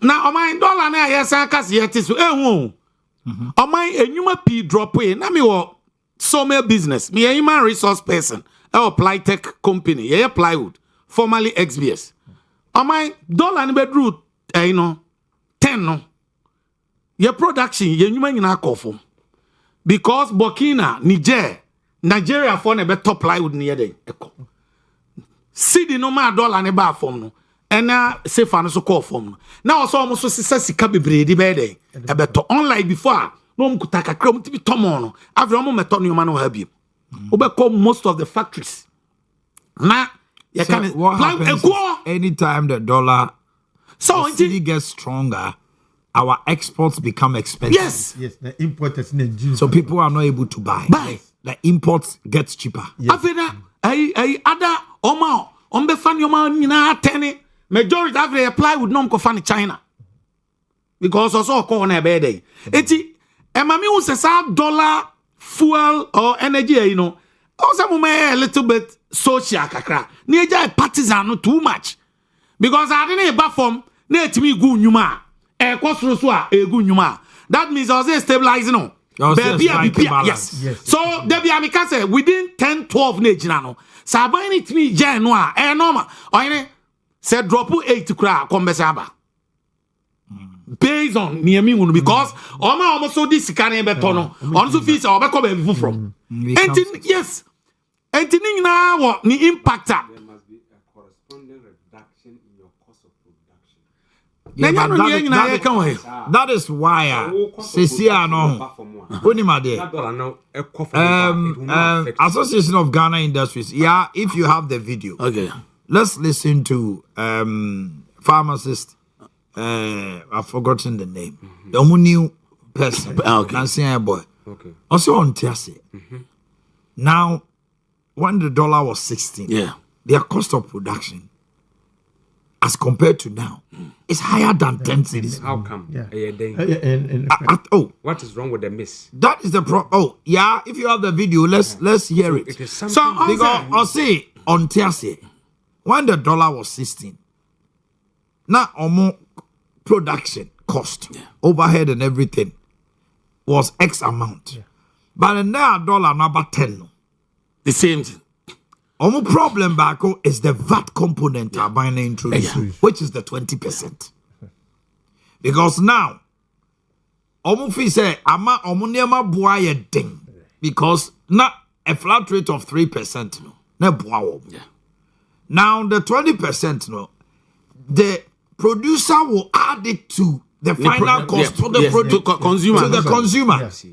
na o man dollar na ye san kase ye tiso ehun o man enwuma p drop e na me wo sawmill business me a human resource person apply tech company ye plywood formerly XBS o man dollar ni be dru 10 no your production, you nyina kofo. Because Burkina, Nigeria for ne be top plywood near the echo. Cedi no ma dollar ne ba form no. And now say fan so call form. Now also almost sika bebre di be dey. E beto unlike before. No m kutaka kram to be tomono. After mo meto no ma no ha bi. Obeko most of the factories. Na you can anytime the dollar so the cedi gets stronger. Our exports become expensive. Yes. The importers so people are not able to buy. The imports gets cheaper. After other Oma, fan yoma nyina 10. Majority of they apply with non fan China. Because also call on a bad day. Eti mami who says dollar fuel or energy, Also a little bit social kakra. Neja partisan too much. Because I didn't buy from net me go nyuma. That means I was stabilizing no. Yes. So there be amikase within 10-12 nejina so I need me January normal or say drop 8 kra kombesaba based on near me because almost so this can be tono on so fees or back from yes and now what ni impact there must be a corresponding reduction in your cost of production. Yeah, that is why Association of Ghana Industries. Yeah, if you have the video, okay. Let's listen to pharmacist. I've forgotten the name. The new person. Okay. Boy. Okay. Also on Tiasi. Now, when the dollar was 16, their cost of production, as compared to now, is higher than 10 cities. How come? What is wrong with the miss? That is the if you have the video, let's hear it. It is something because I'll say on Tiasi, when the dollar was 16, now more production cost, overhead and everything was X amount. But now dollar number 10. The same thing. Our problem back is the VAT component are buying introduced, which is the 20%. Because now, Omufi say, ama omuniama buaye ding. Because not a flat rate of 3%, no. Now the 20%, no, the producer will add it to the final cost to the consumer. To the consumer. Yes.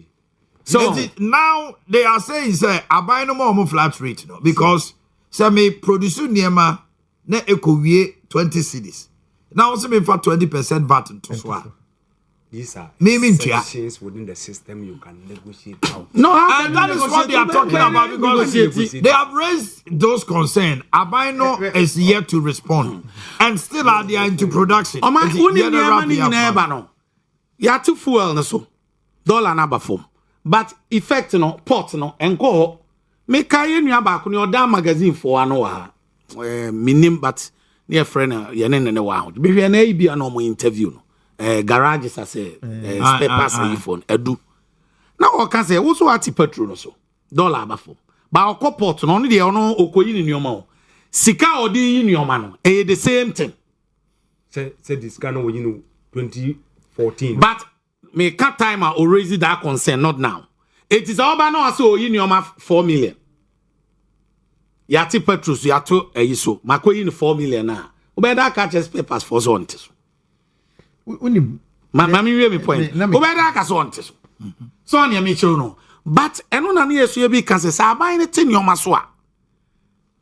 So now they are saying, say, I buy no more flat rate, no, because So me produce niema na ekowie 20 cedis. Now also me for 20% VAT into so. These are Maybe sections within the system you can negotiate out. No, and that is what they are talking about because they have raised those concerns. Abino is yet to respond, and still are they into production. Oh my, you have to fuel no so dollar number form, but effect no pot no and go make carry new back on your damn magazine for an hour. Minim, but near friend, Yanen wow. Be an A be a normal interview. Garages as a spare pass phone edu now I can say also at petrol so dollar bafo but our port no only the ono okoyi ni nyoma sika odi yi nyoma no the same thing say this kind of 2014 but me cut time or raise that concern not now it is all about no so yi nyoma 4 million yati petrol so yato so makoyi ni 4 million na obeda catch papers for so onte so Mammy, we point. Go back as on this. So, near me, no. But, and on an year, because I buy it in your maswa.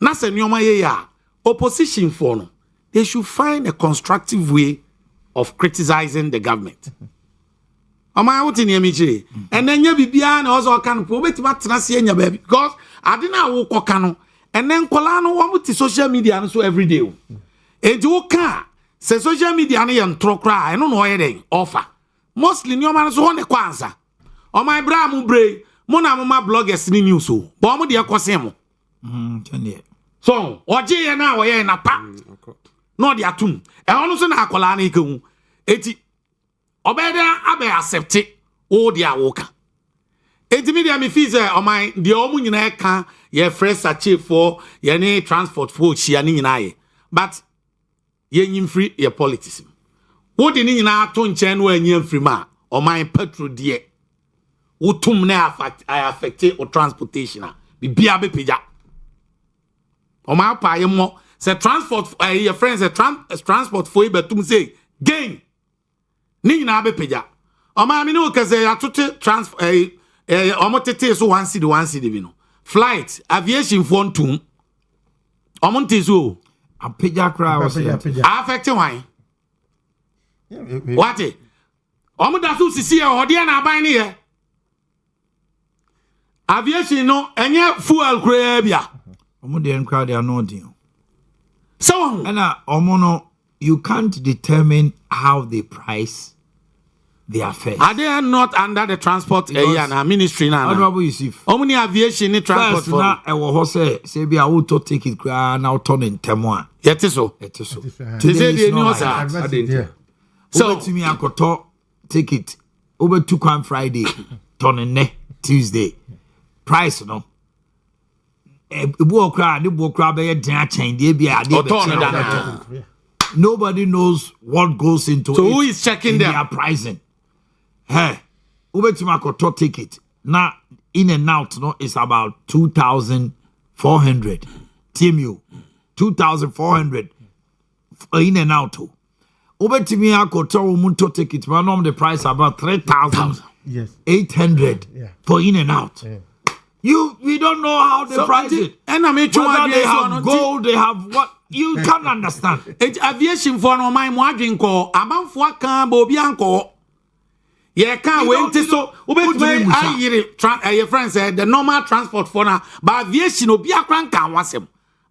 Nasa nyoma ya. Opposition for no. They should find a constructive way of criticizing the government. Am I out in your meeting? And then you be behind also can probate matrasi baby. Because I didn't walk cano. And then Colano want to social media and so every day. A joke. Se social media na yen tro kra eno no yeden offer mostly nyoma no so ho ne kwanza o my bra mu bre mo na mo bloggers ni news o bo mo de ekose mo tene so oje ye na wo ye na pa no de atum e ho no so na akola na ikehu eti obeda abe accept o de awoka eti media me fees o my de o mu nyina eka ye fresh achieve for ye ni transport for chia ni nyina ye but yen free your politics. What in na to nchen no anyam free ma o my petrol de wotum na affect or transportation be bia be pija o my pa yemo say transport your friends transport for betum say gain ni na be pija o my me no kaze atote transport o mo tete so 1 cedi bi no flight aviation for ntum o mo nteso a pija cry was affecting why what it omo da so sisi e hode na aban ne ye aviation no enye fuel kra bia omo de nkra de anodin so and omo no you can't determine how they price their fares. Are they not under the transport area na ministry na honorable Yusuf omo ni aviation ni transport for na e wo ho say bia auto ticket kra na auto ne ntemo a yetiso today is not like so to me akoto ticket over to come Friday turn ne Tuesday price no ebu okra be den achen de bia de nobody knows what goes into so it. Who is checking them? Their pricing hey over to akoto ticket now in and out no is about 2,400 TMU 2,400 in and out. Over to me, I could tell Munto ticket, but the price about 3,000, yes, 800 for in and out. We don't know how they price it. And I mean, they have gold, they have what you can't understand. Aviation for no my margin call, a man for can Bobianco. Yeah, can't wait so. Your friend said the normal transport for now, but aviation will be a crank and was him.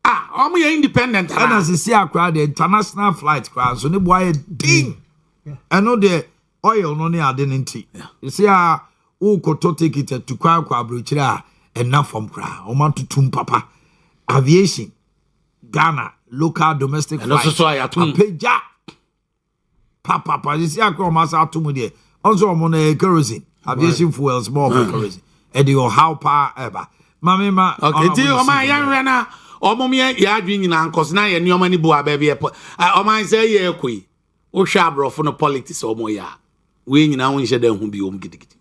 I'm independent. And as you see, I cried the international flight crowd, so the boy ding. I know the oil no near identity. You see, who could take it to Kwa and now from Kra, or man to Tum Papa. Aviation, Ghana, local domestic flight. Also, I pay Jack. Papa, you see, I call myself to me. Also, I'm on a kerosene. Aviation fuel, small kerosene. And you how power ever. Mamma, okay, dear, my young runner. Omomie ya adwin na nkos na ye nioma ni bo abebe o man say ye ekoi o hwa abrofo no politics omo ya we nyina ho nhye da hu bi om gidigidi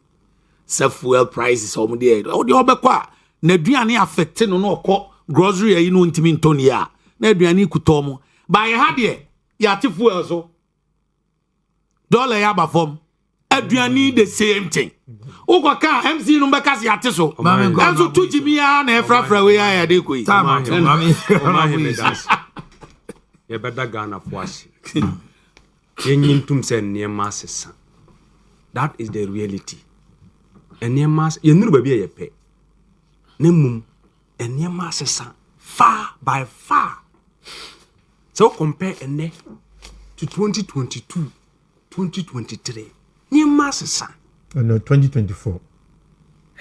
se fuel prices omo de o de obekwa na aduane affect no no okọ grocery yi no ntimi ntoni ya na aduane kuto omo ba ye ha de ya ti fuel so dollar ya ba fom aduani the same thing. Uko ka MC no beka se ate so. Anso to Jimmy ya na efrafra we ya Ade Kyeɛ. Ye better Ghana for us. Yenyintum se niema sesa. That is the reality. Niema ye nuru ba bia ye pe. Nemum niema sesa far by far. So compare ene to 2022, 2023. Niema sesa. No, 2024.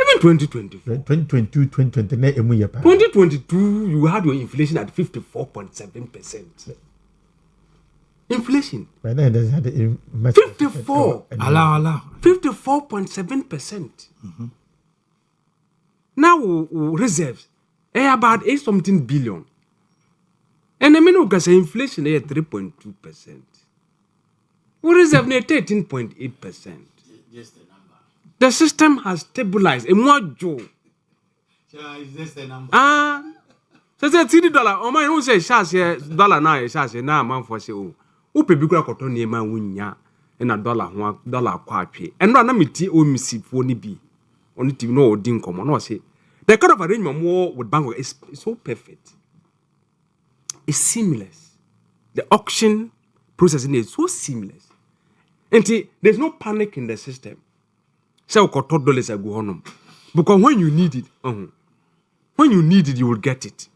Even 2024. 2022, 2023, 2022, you had your inflation at 54.7%. Inflation. Right now, there's had 54. Allah. 54.7%. Now, reserves, about 8 something billion. And I mean, we can say inflation is 3.2%. We reserve 13.8%. The system has stabilized. And what Joe? Is this the number? So say $30. Oh my, who say share dollar now? Share now man for say oh. Who pay big cotton near man wunya and a $1 quatri. And no me tea o me see for ni be. Only to know din come on. No say the kind of arrangement more with Bangor is so perfect. It's seamless. The auction processing is so seamless. And there's no panic in the system. So $30 a go on. Because when you need it, you will get it.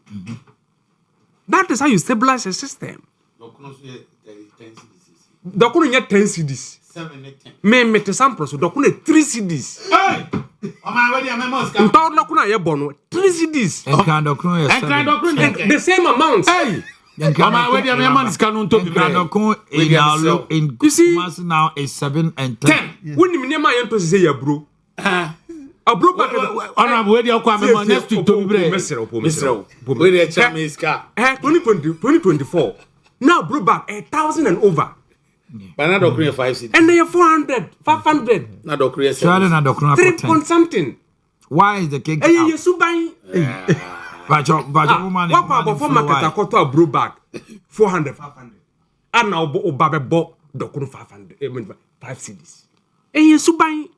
That is how you stabilize a system. The couldn't get 10 CDs. 7 and 10. Me met sample so the couldn't 3 CDs. Hey! Am I ready? I'm a 3 CDs. And The same amount. Hey! Am I ready? I'm a man is canon to be you see now is 7 and 10. When you name my say ya bro. A bro back honorable where you come next week to be Mr. Where the chama is car. 2024. Now bro back 1,000 and over. But not do create 5 cities. And they are 400, 500. Not do create 3 point something. Why is the cake Hey, you so buy. But woman Before market I got to a bro back 400, 500. And now Obabe bought the 500, 5 cities. And you so buy.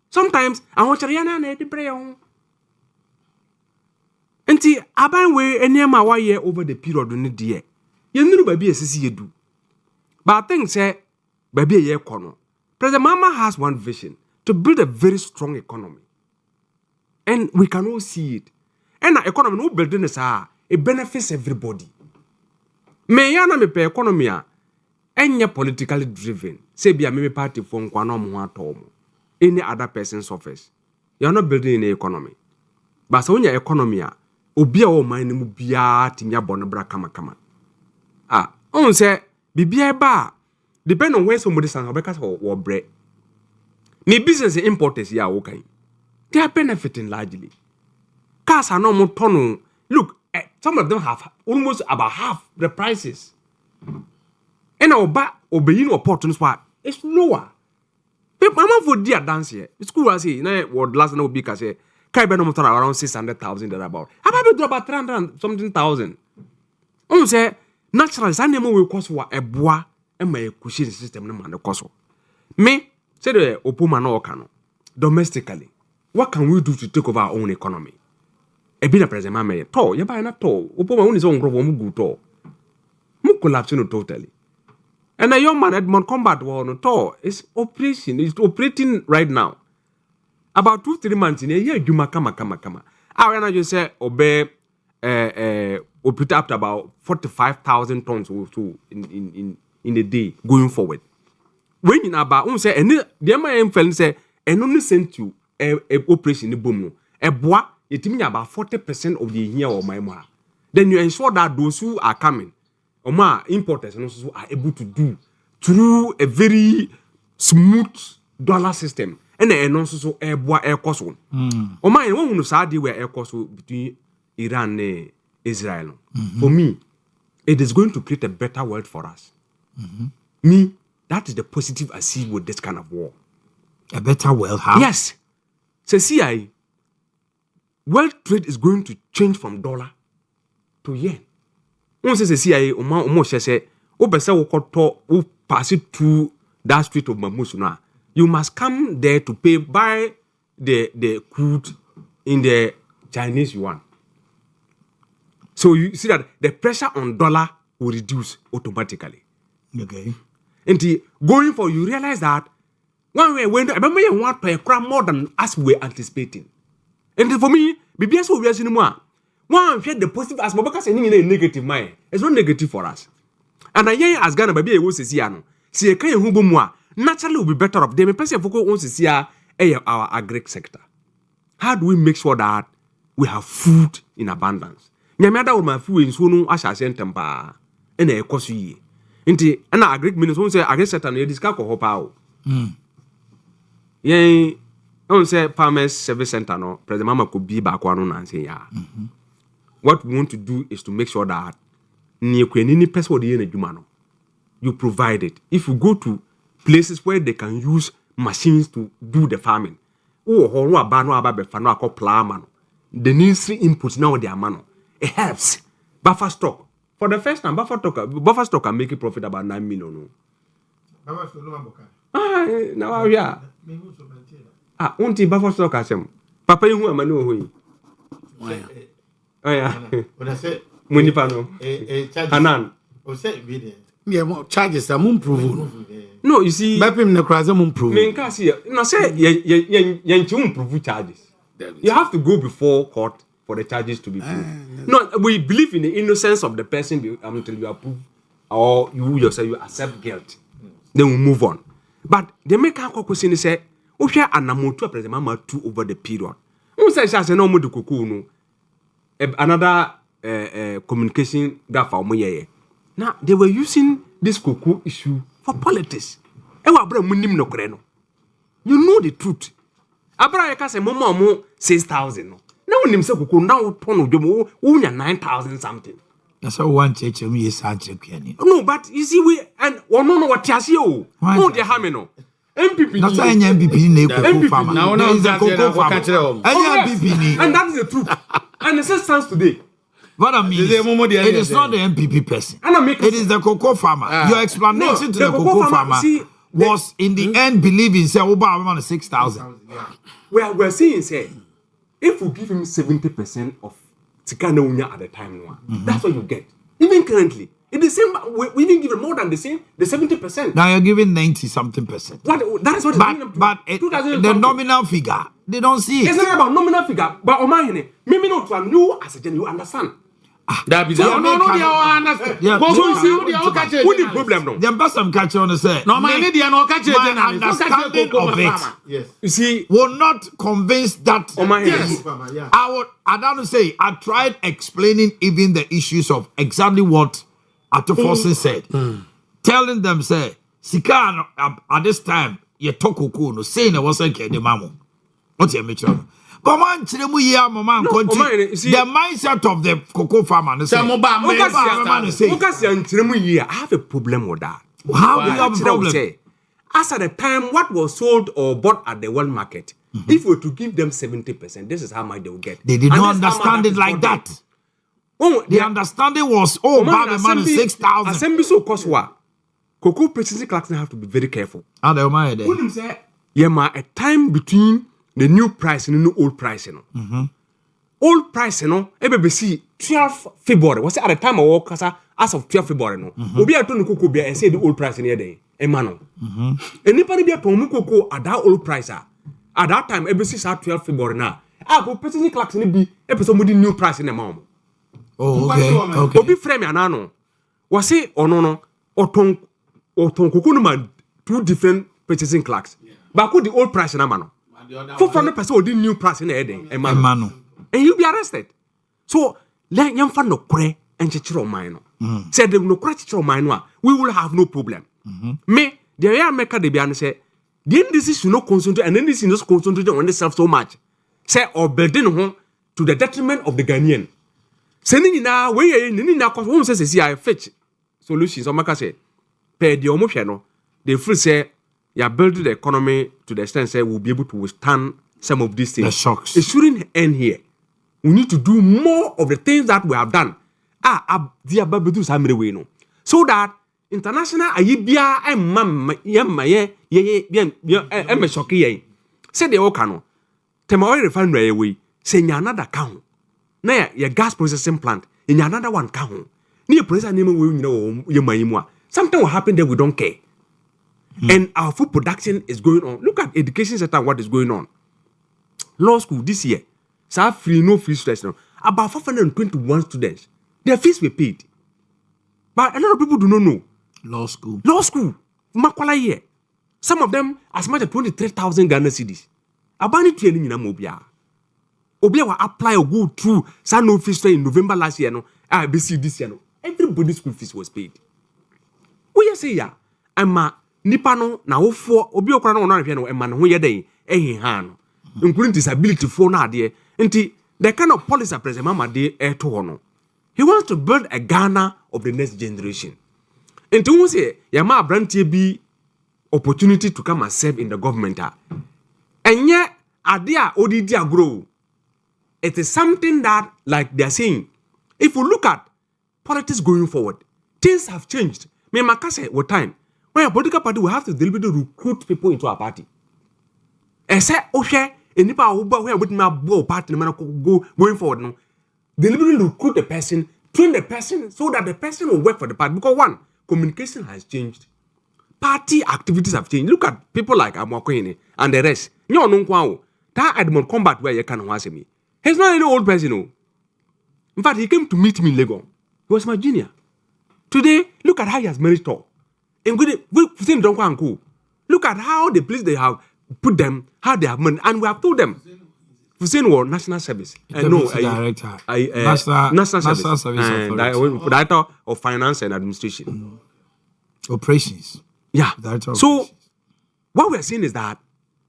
Sometimes I want to Rihanna the prayer. And see, I buy way any my 1 year over the period on the year. You know, baby, as you do. But I think, say, baby, a year corner. President Mama has one vision to build a very strong economy. And we can all see it. And the economy no building is it benefits everybody. Me yana me pe economy enya politically driven. Say be a me party for nkwana mo atom. Any other person's office. You are not building an economy. But so when your economy obi a o man mu bia timi abon bra kama. On say bibia ba depend on where somebody san obeka or bread. Ni business importers ya okay. They are benefiting largely. Cars are no more tunnel. Look, some of them have almost about half the prices. And our obeying or portons it's lower. Mama for dear dance here. School I say, what last no big I say, Kaiben around 600,000 about. How about drop 300 something thousand? Say naturally, I never will cost what a bois and my cushion system no man the cost. Me say the Opuma no cano domestically. What can we do to take over our own economy? A bit of present mamma, tall, you buy not tall. Opoma on his own grow good tall. Mu collapse no totally. And a young man Edmond Combat war no tall. It's operating right now. About 2-3 months in a year, you kama. I when I just say obey operate up to about 45,000 tons or so in a day going forward. When you about say and the MIM say and only sent you a operation in boom no. A bois it mean about 40% of the year or my ma. Then you ensure that those who are coming Oma importers and also are able to do through a very smooth dollar system. And then also air cost one. Oma in one side where air cost between Iran and Israel. For me, it is going to create a better world for us. Me, that is the positive I see with this kind of war. A better world, how? Yes. So see, world trade is going to change from dollar to yen. One says CIA, almost say, oh, but so we pass it through that street of Mamusuna. you must come there to buy the crude in the Chinese yuan. So you see that the pressure on dollar will reduce automatically. Okay. And going for you realize that one way when I remember you want to cram more than as we were anticipating. And for me, BBS will be as more. One the positive as because any negative mind. It's not negative for us. And I hear as Ghana baby was see a kind of more naturally will be better off. They may person focus on see our agri sector. How do we make sure that we have food in abundance? Nyamada will my food in Sunu Asha Sentempa and a cosu. Inti and agri minister won't say agri sector near this kako hopao. Yea, don't say Farmers Service Center no, President Mama could be back one and say, yeah. What we want to do is to make sure that you provide it. If you go to places where they can use machines to do the farming, the necessary inputs now they are man. It helps. Buffer stock. For the first time, buffer stock can make a profit about 9 million. Now we are. Unti buffer stock as him. Papa, you are manu. Oh yeah. When I say Munipano. Hanan. Yeah, charges are moon prove. No, you see, Mapim the cries moon prove. No, say you prove charges. You have to go before court for the charges to be proved. No, we believe in the innocence of the person until you are proved, or you yourself you accept guilt. Then we move on. But they make a question say, "Oh, share anamotu president mama 2 over the period." Who says I say no more the kuku no. Another communication gap for me. Now they were using this cocoa issue for politics. You know the truth. Abra say momo 6,000. Now when him say cocoa now turn jomo 9,000 something. That's how one church me is Sanchez. No, but you see we and one no what you no the hameno. MPP. Not saying MPP MPP farmer. Now There is a cocoa farmer. And that is the truth. And the stands today. What I mean, it is not the MPP person. It is the cocoa farmer. Your explanation to the cocoa farmer was in the end believing say over 6,000. We're saying say if we give him 70% of Tikana Unya at the time, that's what you get. Even currently, in the same, we even give more than the 70%. Now you're giving 90-something%. That is what. But the nominal figure, they don't see it. It's not about nominal figure, but Omanhene, maybe not to you as a gen, you understand. That be no, they all understand. Who the problem no? The ambassador catch on the say. No, my understanding of it. Yes. You see, will not convince that. Yes. I don't say. I tried explaining even the issues of exactly what Atofosin said, telling them say, "Sika at this time you talk no saying it wasn't the mamu." What's your mature? But man, the mindset of the cocoa farmer. I have a problem with that. How do you have a problem? As at the time, what was sold or bought at the world market, if we were to give them 70%, this is how much they will get. They did not understand it like that. The understanding was, Baba man is 6,000. Assembly so cost what? Cocoa purchasing clerks have to be very careful. Wouldn't say, a time between the new price and the old price, Old price, EBBC 12 February. Was at the time of work as of 12 February, we be a ton of cocoa beer and say the old price in a day, a man. And nobody be a ton of cocoa at that old price. At that time, EBBC at 12 February now. I go purchasing clerks in the episode with the new price in a mom. Oh, okay. Obi frame anano. Was it or no or ton cocoa 2 different purchasing clerks. But could the old price in a man? 400% or the new price in a day, a man. And you'll be arrested. So let young fan no cray and chichiro minor. Said the no chichiro minor, we will have no problem. Me, the air maker de bian say, the this is no concentrate and then this is not concentrated on itself so much. Say or building home to the detriment of the Ghanaian. Sending in our way in our home says, see, I fetch solutions. Or Maka say, pay the omopiano. They feel say, you are building the economy to the extent say we'll be able to withstand some of these things. The shocks. It shouldn't end here. We need to do more of the things that we have done. So that international ayibia emma yemma ye shock ye say the okano tema oil refinery we say nya another ka ho na ya gas processing plant nya another one ka ho na ye process name we nyina ye mayimu a something will happen there we don't care. And our food production is going on. Look at education sector, what is going on. Law school this year, so no free stress now. About 521 students, their fees were paid. But a lot of people do not know. Law school. Makwala year. Some of them as much as 23,000 Ghana cedis. Abani training in Amobia. Obia will apply or go through some no free stress in November last year. No, BC this year. No, everybody's school fees was paid. We say ya, Emma. Nipa no na wofo obi okra no no hwe no ema no ho yeden ha no including disability for na ade nti the kind of policy president mama de to ho no he wants to build a Ghana of the next generation nti who say ya ma abrantie bi opportunity to come and serve in the government enye ade a odidi agro it is something that like they are saying if you look at politics going forward things have changed me makase with time. When a political party will have to deliberately recruit people into our party. And say, okay, any power where with my party go going forward. No, deliberately recruit the person, train the person so that the person will work for the party. Because one, communication has changed, party activities have changed. Look at people like Omanhene and the rest. You know kwao that Edmond Combat where you can watch me. He's not any old person. No. In fact, he came to meet me in Lagos. He was my junior. Today, look at how he has managed to. Look at how the place they have put them, how they have money, and we have told them. Hussein was national service. Director. National Service Director of Finance and Administration. Operations. Yeah. So, what we're saying is that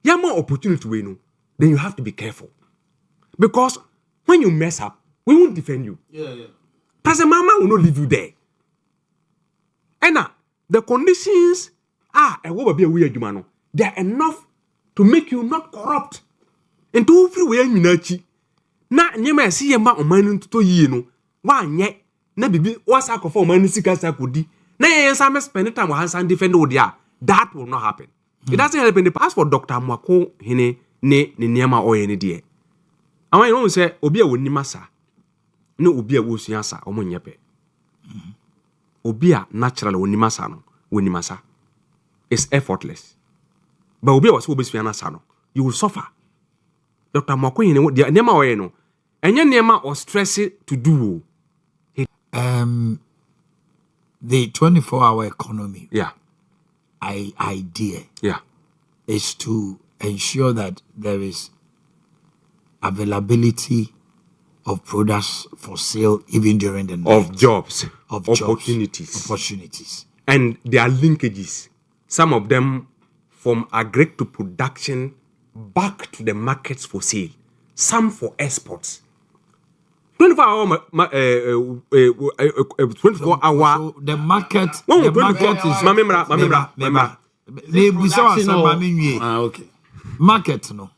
you have more opportunity to win, then you have to be careful. Because when you mess up, we won't defend you. President Mama will not leave you there. And now, the conditions are they are enough to make you not corrupt. And to free way minachi. Na nyema si yema omanu to yi no. Wa nye na bibi wasa ko for omanu sika sa kodi. Na yen sa me spend time wa hand defend o dia. That will not happen. It doesn't help in the past for Dr. Omanhene ne nyema oyene die. Awon you know say obi a woni masa. Na obi a wo suasa omonyepe. Obi a natural wonimasa no wonimasa is effortless but obi a was obi suana sa no you will suffer. Dr. Omanhene the nema oye no enye nema or stress to do the 24-hour economy idea is to ensure that there is availability of products for sale even during the night. Of jobs. Opportunities. And there are linkages. Some of them from agri to production back to the markets for sale. Some for exports. 24 hour 24 hour. So the market is okay. Market no.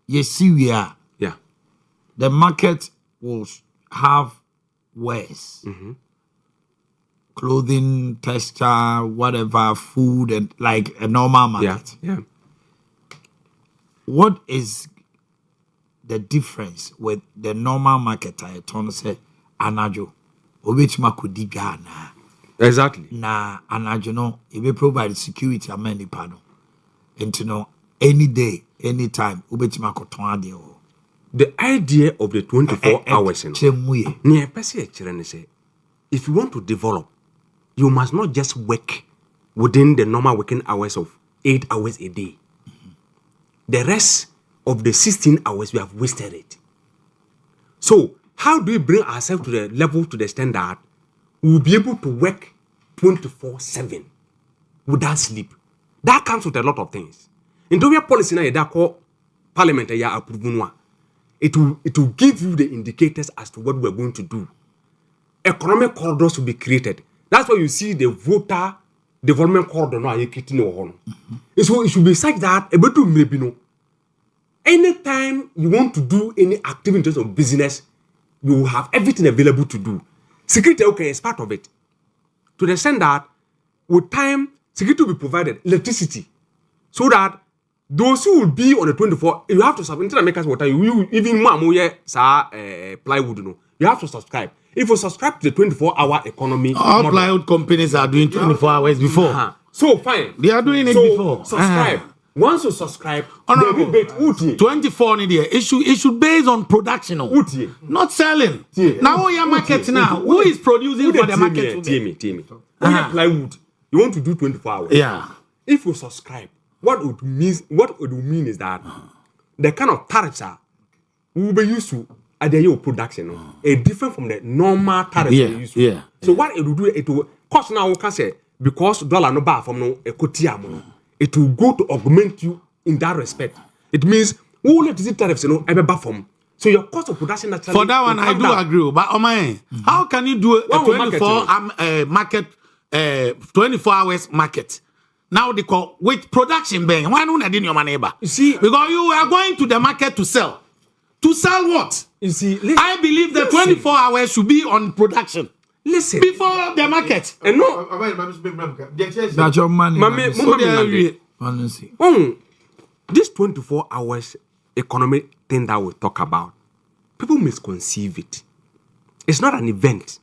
You see we are. Yeah. The market will have wares, clothing, textile, whatever, food, and like a normal market. Yeah. What is the difference with the normal market? I told say anajo, which makudi Ghana. Exactly. Na anajo no, it will provide security a many panel, and to know any day, anytime, which makotonade. The idea of the 24 hours if you want to develop, you must not just work within the normal working hours of 8 hours a day. The rest of the 16 hours, we have wasted it. So, how do we bring ourselves to the level, to the standard, we will be able to work 24/7 without sleep? That comes with a lot of things. In the policy now, that called parliament, it will give you the indicators as to what we're going to do. Economic corridors will be created. That's why you see the voter development corridor now. So it should be such that anytime you want to do any activity in terms of business, you will have everything available to do. Security, okay, is part of it. To the extent that with time, security will be provided, electricity, so that those who will be on the 24, you have to subscribe. Make us water. You even more plywood. No, you have to subscribe. If you subscribe to the 24-hour economy, all plywood companies are doing 24 hours before. So fine, they are doing it before. Subscribe. Once you subscribe, 24 in there. It should based on production, not selling. Now we are market now. Who is producing for the market? Team. Plywood. You want to do 24 hours. Yeah. If you subscribe, what it would mean is that the kind of tariffs are will be used to at the year production, different from the normal tariffs we used to. Yeah. So what it will do, it will cost now. We can say because dollar no bar from no equity. It will go to augment you in that respect. It means we will let the tariffs ever from. So your cost of production naturally. For that one, I do agree. But Omanhene, how can you do a 24 market, 24 hours market? Now they call with production bang. Why don't I do your money? You see, because you are going to the market to sell. To sell what? You see, I believe the 24 hours should be on production. Listen. Before the market. And no. That's your money. This 24 hours economic thing that we talk about, people misconceive it. It's not an event.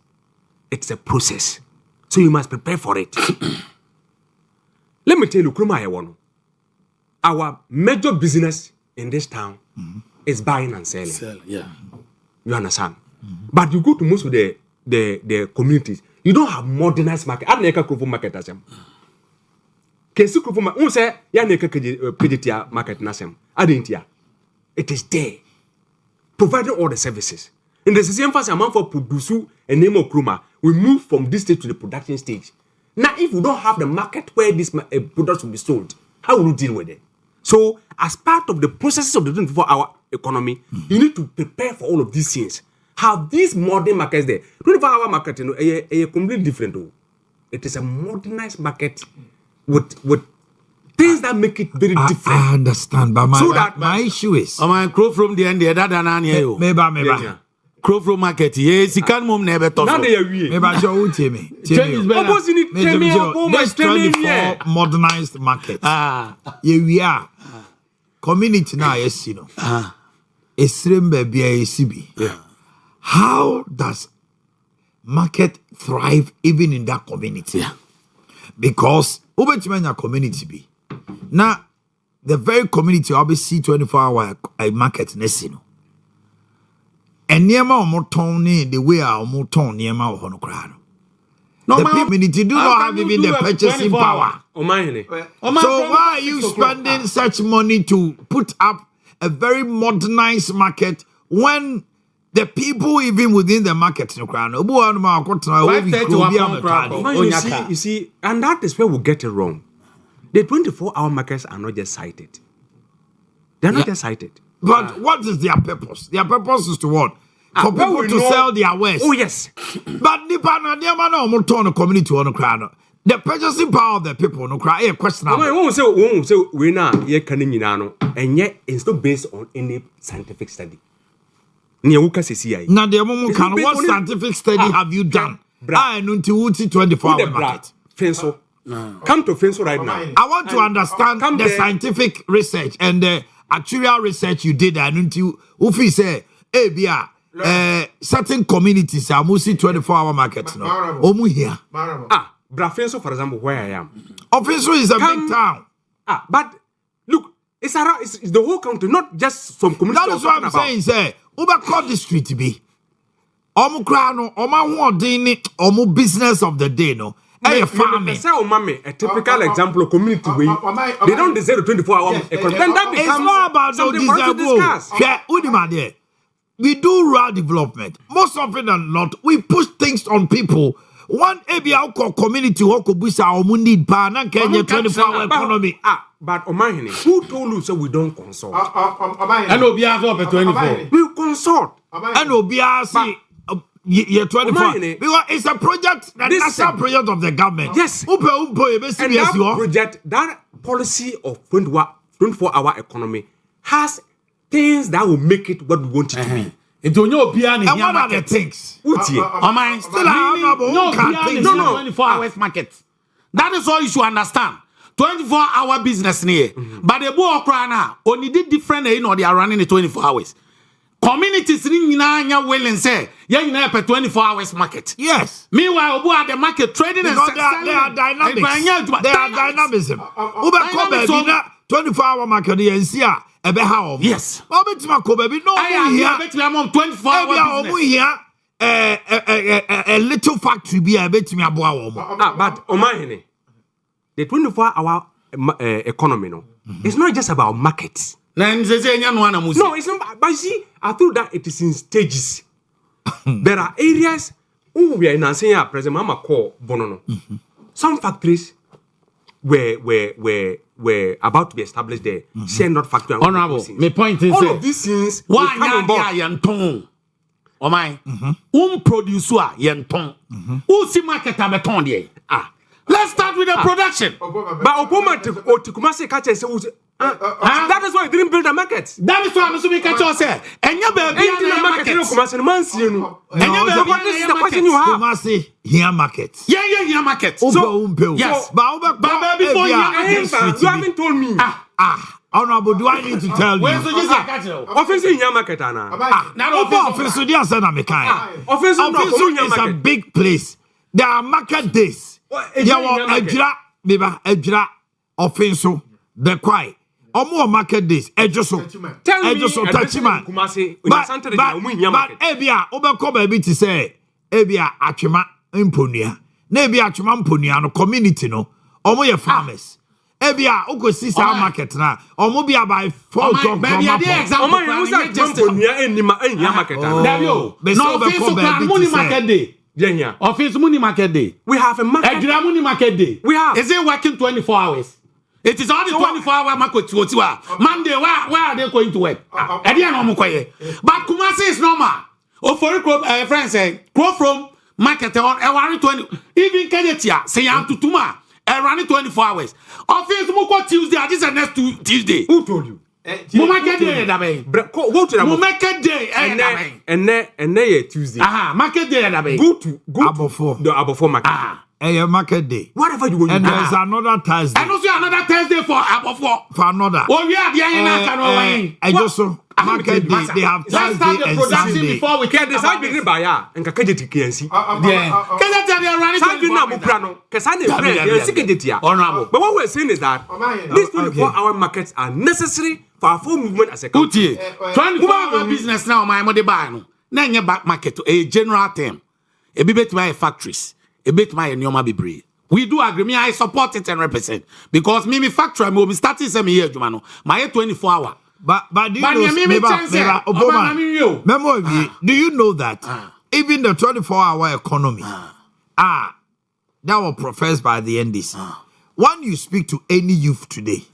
It's a process. So you must prepare for it. Let me tell you, our major business in this town is buying and selling. Yeah. You understand? But you go to most of the communities, you don't have modernized market. I don't know market as them. Kesi krofo ma unse ya na kejetia market nasem. Adentia. It is there, providing all the services. In the same fashion, amount for produce a name of kroma, we move from this stage to the production stage. Now, if we don't have the market where this products will be sold, how will you deal with it? So, as part of the processes of the 24-hour economy, you need to prepare for all of these things. Have these modern markets there. 24-hour market, is completely different. It is a modernized market with things that make it very different. I understand, but my issue is. My crow from the end, the other than here. Maybe. Crow from market, yes, he can't move never talk. Now they are we. Maybe show me. This 24 modernized market. Here we are. Community now, yes, you know. It's baby, yeah. How does market thrive even in that community? Yeah. Because Ubechimanya community be now the very community obviously 24-hour market nesino. And niema omoton the way our moton niema ohono krano. The community do not have even the purchasing power. Omanhene. So why are you spending such money to put up a very modernized market when the people even within the market no krano? You see, and that is where we get it wrong. The 24-hour markets are not just cited. They're not just cited. But what is their purpose? Their purpose is to what? For people to sell their wares. Oh, yes. But the community on the the purchasing power of the people no cry a question. We now and yet it's not based on any scientific study. Now the moment can what scientific study have you done? I know to 24-hour market. Fenso. Come to Fenso right now. I want to understand the scientific research and the actuarial research you did. I know to Ufi say, hey, Bia. Certain communities are mostly 24-hour markets. No, Omu here. Brafenso, for example, where I am. Offiso is a big town. But look, it's the whole country, not just some communities. That is what I'm saying. Say, Ubako district to be. Omu krano, Oma wodini, Omu business of the day. No, farming. A typical example of community where they don't deserve the 24-hour economy. Then that becomes it's not about something for us to discuss. Yeah, we do rural development. Most often than not, we push things on people. One ABA community who could boost our need partner Kenya 24-hour economy. But Omanhene, who told you so we don't consult? And Obia up at 24. We consult. And Obia see year 24. Because it's a project, the national project of the government. Yes. And that project, that policy of 24-hour economy has things that will make it what we want it to be. And what are the things? Still no 24 hours market. That is all you should understand. 24-hour business near. But the boy crana only did different, they are running the 24 hours. Communities in Nanya willing say, yeah, per 24 hours market. Yes. Meanwhile, who are the market trading and Because they are dynamics. They are dynamism. Uber Kobe, 24-hour market, and see a behaw. Yes. Obitima Kobe, no, I bet we are 24-hour business. A little factory be a bit me about. But Omanhene, the 24-hour economy, no, it's not just about markets. No, it's not. But you see, I thought that it is in stages. There are areas we are in Ansenya, President Mama call Bonono. Some factories were about to be established there. Share not factory. Honorable, my point is all of these things. Why not? Oh my, producer yenton. Who see market abeton there? Let's start with the production. But Obama to Kumasi catch that is why they didn't build a market. That is why I'm assuming catch yourself. And you build a market. This is the question you have. Kumasi here market. Yeah, market. So yes, but before you haven't told me. Honorable, do I need to tell you? Offensive in your market, Anna. Offensive, yes, and I'm a kind. Offensive is a big place. There are market days. There were Ejra, offensive, the quiet. Or more market days. Ejoso. Tell me, Tachiman. But Ebia, Obercoba bit to say, Ebia, Achima, Impunia. Nebia Achima Impunia, no community, no. Or more farmers. Ebia, Oko Sisa market now. Or Mobia by 4 o'clock. Maybe a example. Money market day. Office money market day. We have a market. Money market day. We have. Is it working 24 hours? It is only 24-hour market. Monday, where are they going to work? But Kumasi is normal. Oh, for a friend say, go from market on 20. Even Kenyatia say I'm to Tuma. Running 24 hours. Office Moko Tuesday. This is next Tuesday. Who told you? Market day, go to the market day, and Tuesday. Market day, go to the Abofo market. A market day. Whatever you want. And there's another Thursday. And also another Thursday for Abofo. For another. Oh, we are the I just saw market day. They have Thursday. Let's start the production before we can decide to buy ya and Kakajeti KNC. Honorable. But what we're saying is that these 24-hour markets are necessary for our full movement as a country. 24-hour business now, my money buy no. Now back market a general term. A bit my factories. A bit my Nyoma Bibre. We do agree. Me, I support it 100% because me factory will be starting 7 years, Jumano. My 24-hour. But do you know that even the 24-hour economy that was professed by the NDC. When you speak to any youth today,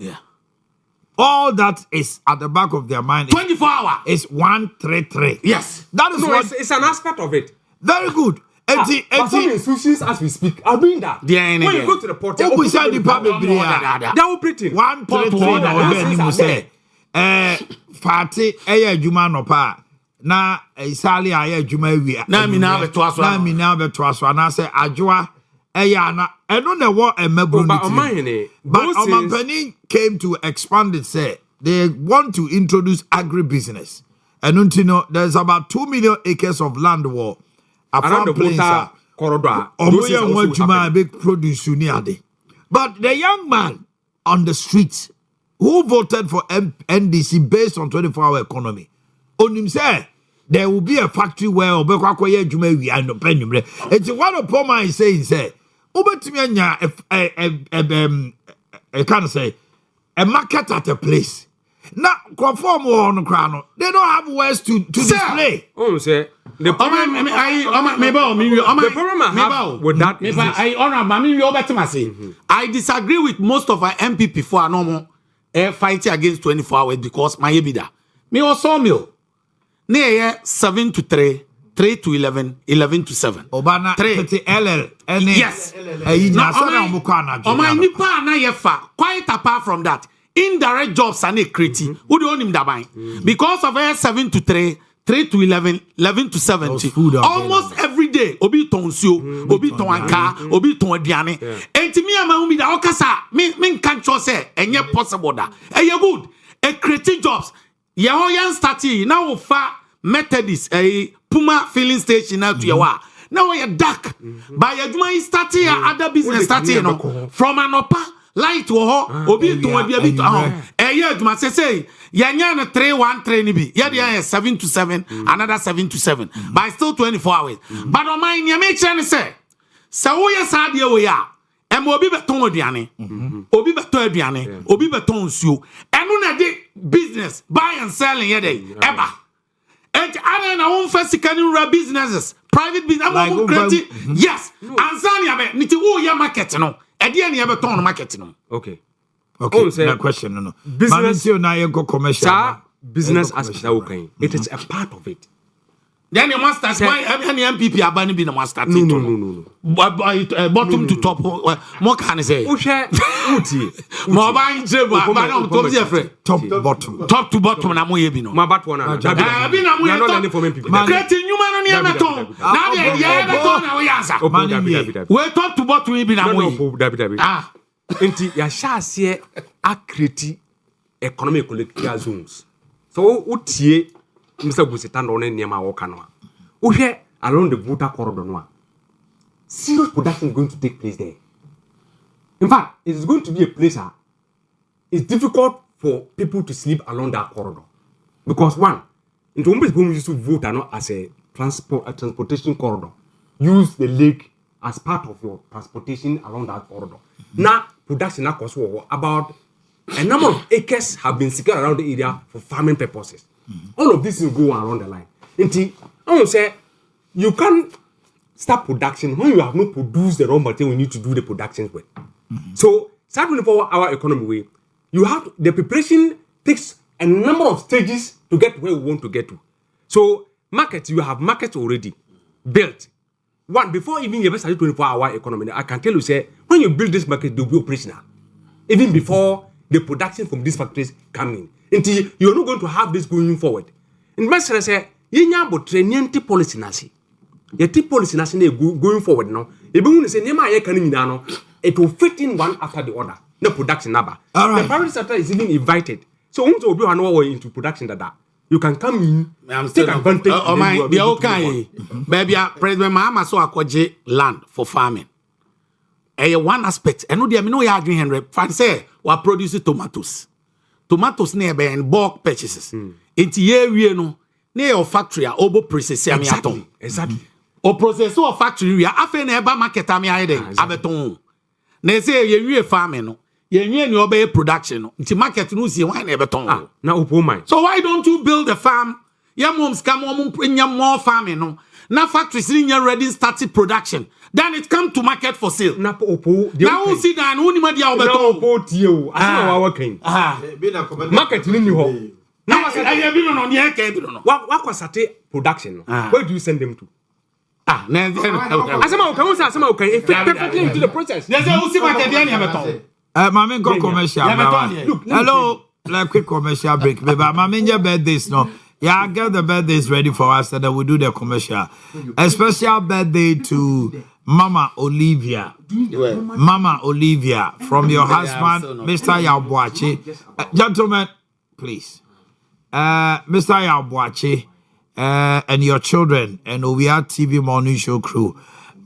all that is at the back of their mind 24-hour is 133. Yes. That is what it's an aspect of it. Very good. Some institutions as we speak are doing that. When you go to the port, they are operating 133 Fati eye adwuma no pa na isali aye adwuma wi na mi na beto aso na say adwoa eye ana eno na wo emabro ni but Omanhene came to expand it, say they want to introduce agribusiness and untino there's about 2 million acres of land war around the water corridor. Big produce but the young man on the streets who voted for NDC based on 24-hour economy, on him say there will be a factory where Obekwakoye Jume we are no penny. It's one of Poma is saying, say, Obetimia can't say a market at a place. Now, conform on the crown, they don't have ways to display. Oh, say the problem with that I disagree with most of our MPP for a normal fighting against 24 hours because my EBITDA. Me was sawmill. Near 7 to 3, 3 to 11, 11 to 7. Obana 3 LL. Yes. Quite apart from that, indirect jobs are not creating. Who do him that because of 7 to 3, 3 to 11, 11 to 17. Almost every day obi tonsuo obi ton anka obi ton aduane enti me ama hu bi da okasa me nka cho say enye possible da eye good e create jobs ye ho yan starting na wo fa Methodist Puma filling station na to ye wa now we dark by adwuma yi starting other business starting no from anopa light wo ho obi ton bia bi to adwuma say yanya na 313 ni bi ya dey 7 to 7 another 7 to 7 by still 24 hours but on my me chere say wo ye sa de wo ya em obi beton aduane obi beton aduane obi beton nsuo eno na de business buy and selling ye dey eba and I na won first can businesses private business am create yes ansani abe niti wo ya market no e de na beton no market no Okay. No question, no. Business, commercial. Business aspect, okay. It is a part of it. Then you must start. Why any MPP are banning the must start? No. Bottom to top. More can I say? More buying top to bottom. Na mo yebi no. My bat one. Abi na mo yebi. Creating human on your beton. Now the beton na we answer. We top to bottom yebi na mo yebi. Ah. Enti ya shase a create economic political zones. So utie Mr. Busita no ne niam a wo kano a. Uhwe along the Volta corridor no a. Serious production is going to take place there. In fact, it is going to be a place it's difficult for people to sleep along that corridor. Because one, into one place we use to Volta no as a transportation corridor. Use the lake as part of your transportation along that corridor. Now, production na cost about a number of acres have been secured around the area for farming purposes. All of this will go around the line. Until I want to say you can't start production when you have not produced the raw material we need to do the productions with. So, starting for our economy way, you have the preparation takes a number of stages to get where we want to get to. So, market, you have markets already built. One, before even you start 24-hour economy, I can tell you, say, when you build this market, they'll be operational. Even before the production from these factories come in. Until you're not going to have this going forward. In Messer say, you have training policy nasi. Your policy nasi going forward now. If you say, it will fit in one after the other. No production number. The private sector is even invited. So, once you are into production that. You can come in. I'm still advantage. Oh my, they okay. Baby, President Mahama so akwaje land for farming. One aspect. I know they know you are doing Henry. Fan say we produce tomatoes. Tomatoes near be in bulk purchases. It's ye no. Near your factory obo process Exactly. O process or factory we are afe na eba market am ya dey abeton. Na say ye farming no. You obey production. The market no see why never turn. Now mine. So why don't you build a farm? Your moms come more farming no. Now factories in your ready started production. Then it come to market for sale. Now who see that and only media obeton. Market in you home. Now I have been on the air. What was production? Where do you send them to? Asama okay. Perfectly into the process. There's a who see market there Mami go commercial. Hello, like quick commercial break. Baby, Mami your birthdays no. Yeah, get the birthdays ready for us, and then we'll do the commercial. A special birthday to Mama Olivia. Mama Olivia from your husband, Mr. Yaw Adu-Boakye. Gentlemen, please. Mr. Yaw Adu-Boakye and your children and Owia TV morning show crew.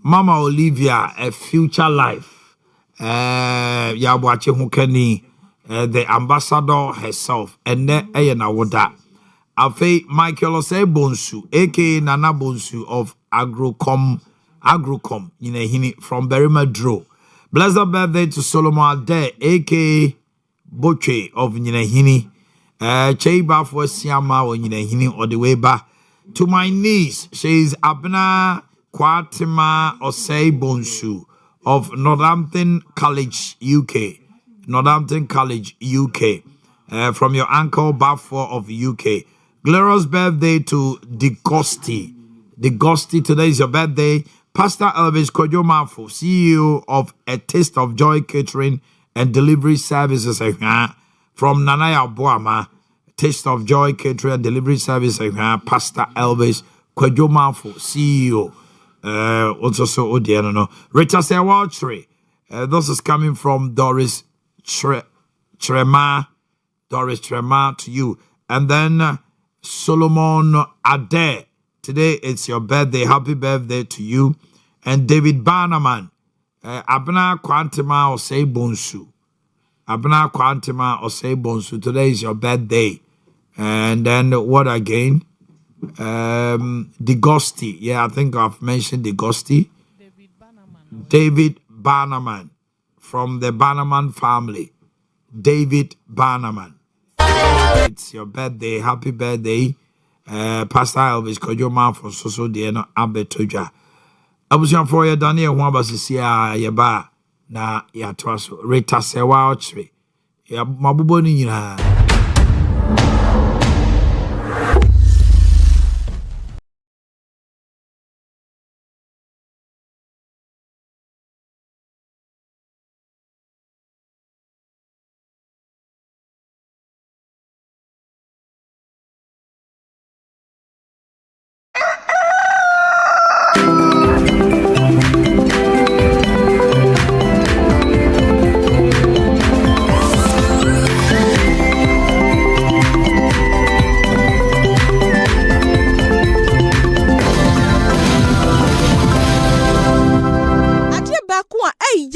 Mama Olivia, a future life. Yaw Adu-Boakye Hukeni, the ambassador herself, and then Ayenawoda. Afe Michael Osei Bonsu, aka Nana Bonsu of Agrocom, from Berima Dro. Blessed birthday to Solomon Ade, aka Boche of Yinehini. Cheiba for Siama or Yinehini or the way back. To my niece, she's Abna Kwatima Osei Bonsu of Northampton College, UK. Northampton College, UK. From your uncle Bafor of UK. Glorious birthday to Degosti. Degosti, today is your birthday. Pastor Elvis Kojomanfo, CEO of A Taste of Joy Catering and Delivery Services. From Nanaya Boama, Taste of Joy Catering and Delivery Services. Pastor Elvis Kojomanfo, CEO. Also, so Odiano, no. Rita Sewaltre. This is coming from Doris Trema. Doris Trema to you. And then Solomon Ade. Today it's your birthday. Happy birthday to you. And David Bannerman. Abna Quantima or say Bonsu. Abna Quantima or say Bonsu. Today is your birthday. And then what again? Degosti. Yeah, I think I've mentioned Degosti. David Bannerman from the Bannerman family. David Bannerman. It's your birthday. Happy birthday. Pastor Elvis Kojoma for Soso Dieno Abetoja. I was young for your Daniel Wabasisia Yaba. Na ya twaso. Rita Sewaltre. Ya mabuboni yina.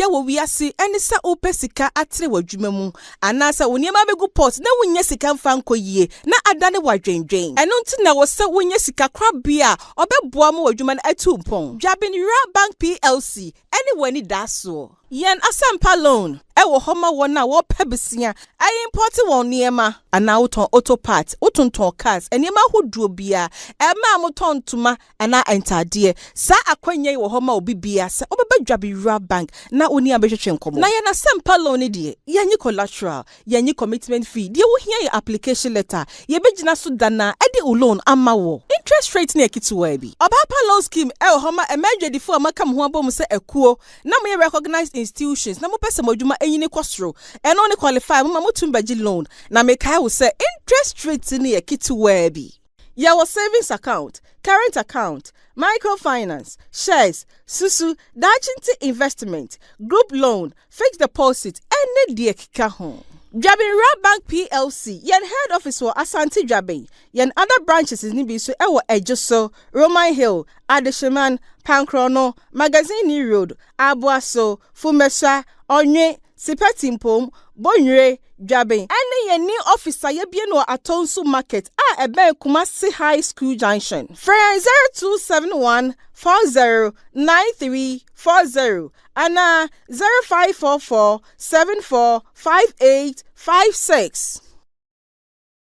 Owia si eni sa ope sika atre wadwuma mu anasa woniema begu pot na wonya sika mfa nkoyie na adane wadwendwen eno nti na wo se wonya sika krabia obeboa mu wadwuma na atu mpon Jabinra Bank PLC eni wani daso yen asampa loan ewo homa wona wo pebesia ai import won niema ana uton auto part utonton cars eniema hoduo bia ema moton tuma ana entade sa akwanya wo homa obibia se obebadwabinra bank na oni abehwehwe nkomo na yen asampa loan die yenyi collateral yenyi commitment fee die wo hia application letter ye begina so dana ede loan ama wo interest rate na ekituwa bi obapa loan scheme ewo homa emergency fo amaka mo ho abom se ekuo na mo recognized institutions na mo pese modwuma enyine kwosro eno ne qualify mo motumbaji loan na mekai wo se interest rate ni ekituwa bi ya wo savings account current account microfinance shares susu dachinti investment group loan fixed deposit any de kika ho Jabinra Bank PLC yen head office for Asante Jabin yen other branches is nibi so ewo Ejoso Roman Hill Adesheman Pankrono Magazine Road Abuaso Fumesa Onye Sipetimpom Bonre Jabin ene yen new officer ye bie no Atonsu Market ebe Kumasi High School Junction Friend 0271 409340 Anna 0544 745856.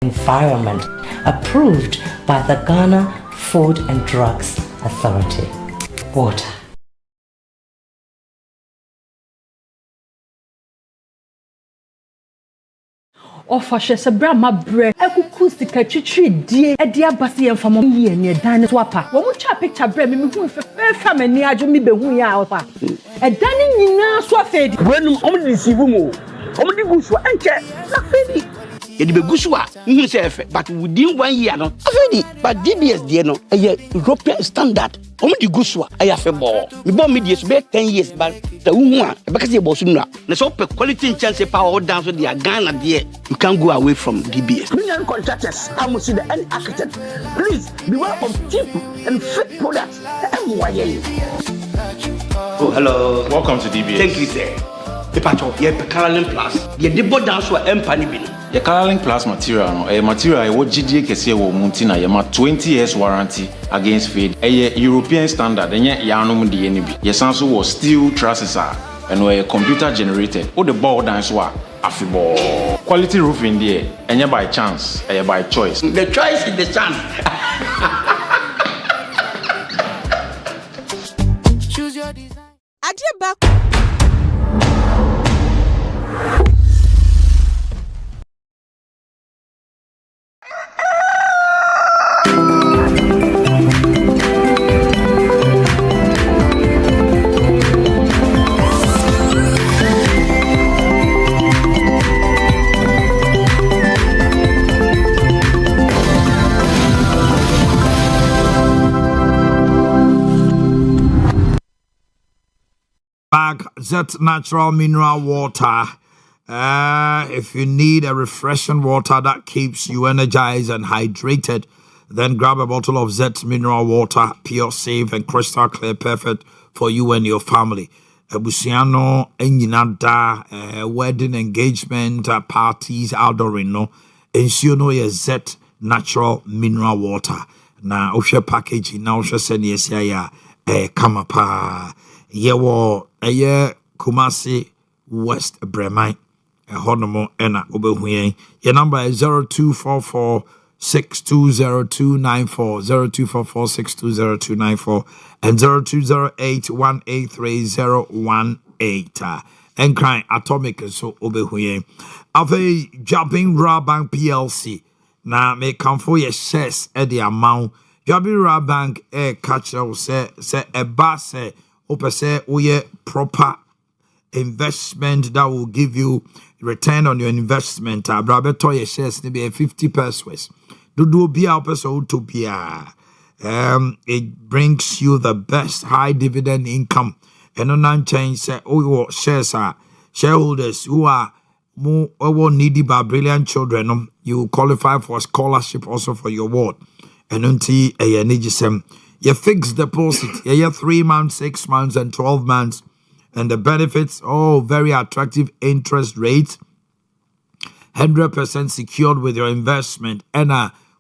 Environment approved by the Ghana Food and Drugs Authority. Water. Ofashe se bra ma bre ekuku sika twitwi die e dia base ye mfamo ye ne dan so apa wo mu cha picture bre me hu fe mani adwo mi behu ya apa e dan nyina so afedi wenum deceive mu di gusu enche na fedi ye di begusu a hu se efe but within 1 year no afedi but DBS die no e European standard di gusu a ya fe bo me bo me die so be 10 years but the hu a e be kase bo so nura na so pe quality chance power down so dia Ghana die you can't go away from DBS. Million contractors, I must see the any architect. Please beware of cheap and fake products. Oh, hello. Welcome to DBS. Thank you, sir. The patch of your Carolyn Plus. The debut dance for Empany Bin. The Carolyn Plus material, no, a material what GDA kese wo muntina yema 20 years warranty against fade. A European standard, and yet yanum di enibi. Yes, also was steel trusses and were computer generated. All the ball dance wa afibo. Quality roofing there, and by chance, and by choice. The choice is the chance. Choose your design. Adie back. Bag Zet Natural Mineral Water. If you need a refreshing water that keeps you energized and hydrated, then grab a bottle of Zet Mineral Water, pure, safe, and crystal clear, perfect for you and your family. Busiano, Enyinada, wedding, engagement, parties, outdooring, no. Ensure no ye Zet Natural Mineral Water. Na oshe packaging, na oshe send yes ya kamapa. Yewo Kumasi West Bremai. Honomo ena obehuye. Your number is 0244 620294, 0244 620294, and 0208 183 and crying atomic so obehuye. Ave Jumping Raw Bank PLC. Na me come for your shares at the amount. Jumping Raw Bank catcher say a bass say opese oye proper investment that will give you return on your investment. Brabe to your shares be 50 pesos. Do be our person to be it brings you the best high dividend income. And on change say shares are shareholders who are more needy by brilliant children. You qualify for a scholarship also for your ward. And until you fix deposit, you 3 months, 6 months, and 12 months. And the benefits, very attractive interest rates, 100% secured with your investment. And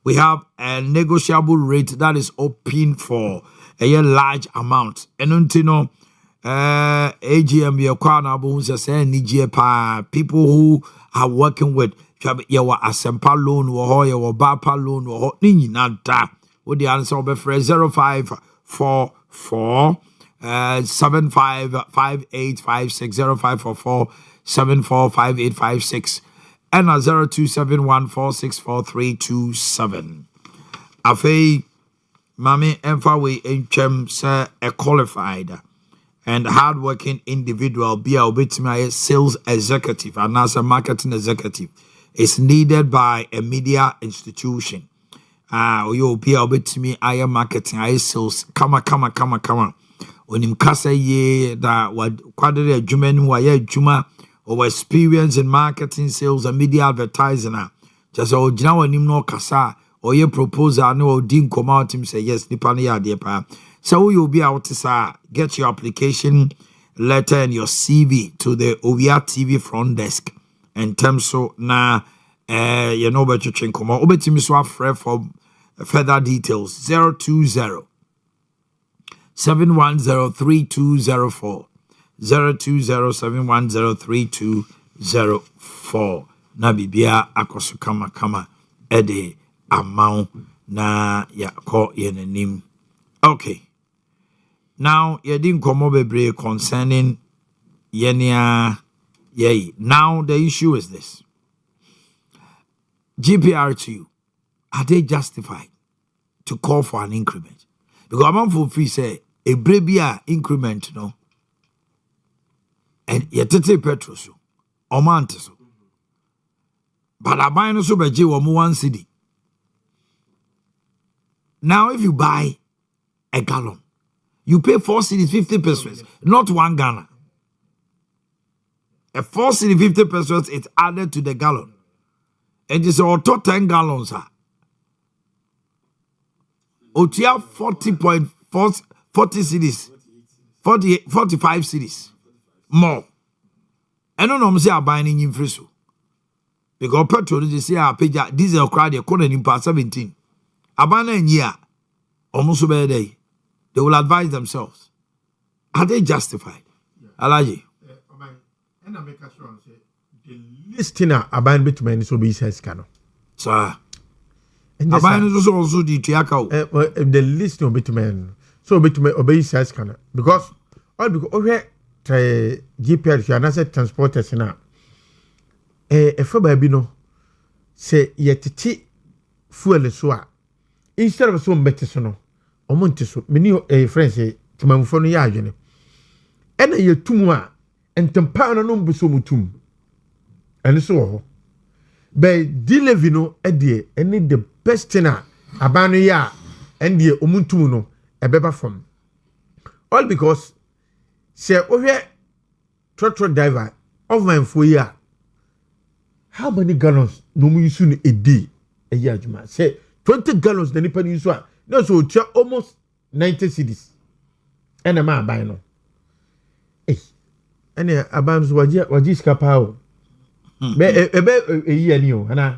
we have a negotiable rate that is open for a large amount. And until AGM, people who are working with your Asempa loan or your Bapa loan or Ninata. With the answer of 0544 755856 0544 745856 and 0271464327. Afe Mami Enfawe Enchem Sir a qualified and hardworking individual be a sales executive and as a marketing executive is needed by a media institution. You'll be able to me I marketing I sales come when him kasa ye that what quadri a juman who are juma or experience in marketing, sales, and media advertising. Just oh jina him no kasa or ye proposal no din come out him say yes nipani ya dear pa. So you'll be able to get your application letter and your CV to the Owia TV front desk. In terms so na you know better chin come out. Obeti miswa fre for further details 020 7103204 02071032004 na bibia akoso kama ede amount na ya ko yenanim. Okay, now yedin komo bebre concerning yenia yei. Now the issue is this: GPR2, are they justified to call for an increment? Because amount for free say a brebia increment, no, and yetete petrol so amount so, but I buy no so beji wa mu 1 cedi. Now if you buy a gallon, you pay 4 cedis 50 pesos, not 1 Ghana. A 4 cedi 50 pesos is added to the gallon, and it's auto 10 gallons. Otia 40.40 cedis, 45 cedis more. I don't know I'm say buying in free so because petrol they say I pay diesel crowd they call in part 17. Abana in year almost over day. They will advise themselves. Are they justified? Alaji. And I make sure say the listing aban bitumen so be says cano. Sir. Aban is also the tiaka. The listing of bitumen so bitumen obey says cano because all because over GPS you are not transporters now. If a baby no say yet fuel so instead of so better so no. Omonte so many friends say timamfo no ya adwene ena ye tumu a entempa no mbu so mutum ene so ho be dilevi no edie ene the best thing abano ya endie omuntum no ebeba from all because say ohwe trotro driver of my 4 year. How many gallons no mu use in a day? A year, Juma. Say 20 gallons, the Nippon use one. No, so almost 90 cities. And a man buy no. Eh, and a band's wajis capao. A year new, and I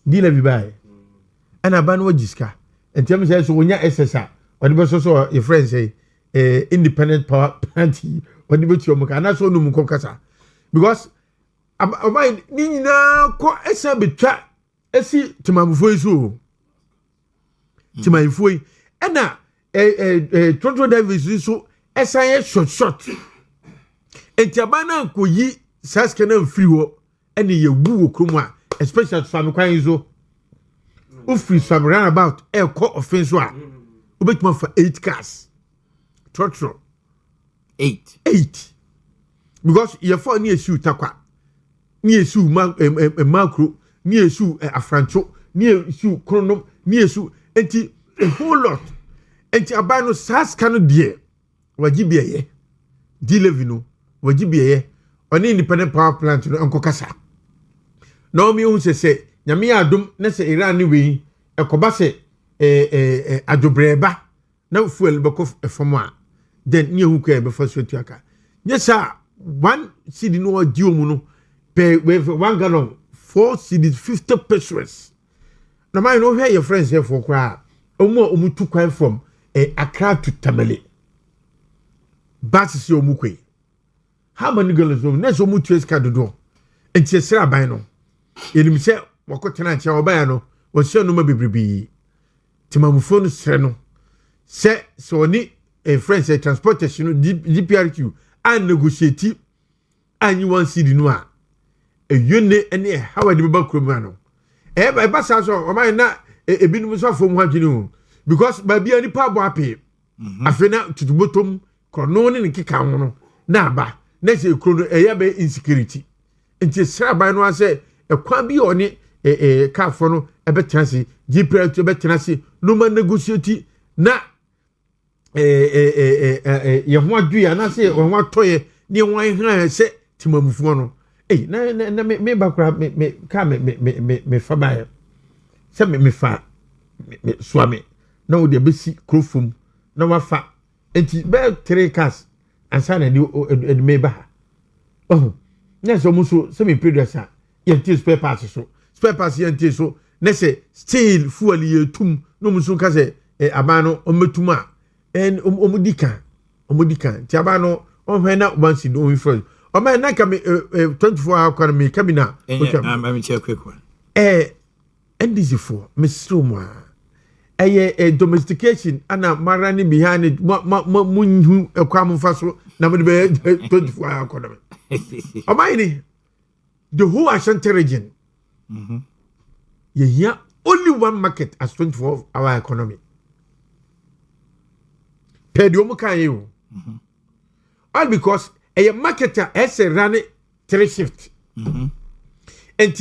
deal every buy. And a band wajiska. And tell me, so when you're SSR, what was also your friends say, independent power party, what you your muka, and that's all no mukokasa. Because I Nina ko esa betwa esi timamfo isu timamfo ena Toronto Davis so esa ye short entiabana ko yi saskana free wo ene ye wu okrom a especially some kwan iso o free some run about e ko offense a obetuma for 8 cars Toronto 8 because ye for ni issue takwa ni esu macro ni esu afrancho ni esu chronom ni esu enti a whole lot enti abano sas kanu die wajibieye di levino wajibieye oni independent power plant no anko kasa na o mi hu se nyame adom na se Iran ni we ekoba se adobreba na fuel beko efom a then ni ehu ka be faso tuaka nyesa 1 cedi no odi omu no with 1 gallon 4 cedis 50 pesos. Now I know where your friends here for cry. Omu tu kwan from Accra to Tamale. Basis your mukwe. How many gallons of next omu tu eska do? And chesra by no. Yenim se wakotena nche obaya no. Wasio no mabibribi. Timamufo no sre no. Se so ni friends transportation DPRQ and negotiate and you want see the no. A unit any how I did about criminal. Eba basa so o man na ebinum so afom hwadwene because ba bia ni pa bo ape afena tutubotom krono ne nkeka ho no na ba na se krono eya be insecurity nti sraban no ase ekwa bi oni kafo no ebetenase GPR to ebetenase no man negotiate na ye ho adua na se ho atoye ne wan han se timamufuo no na me bakra me ka me fa ba se me fa me swame na wo de besi krofum na wafa enti be 3 cars ansa na di me ba na so muso se me producer yenti spare parts yenti so na se steel fuel yetum no muso ka se abano ometuma en omudika ti abano on hwe na wansi do info o man na come 24 hour economy kamina I'm check quick one NDC4 Mr. Mo domestication ana marani behind it munhu ekwam faso na mo be 24 hour economy o man the whole Ashanti region here only one market as 24 hour economy pedio mo kan you all because a marketer as a run 3 shift. And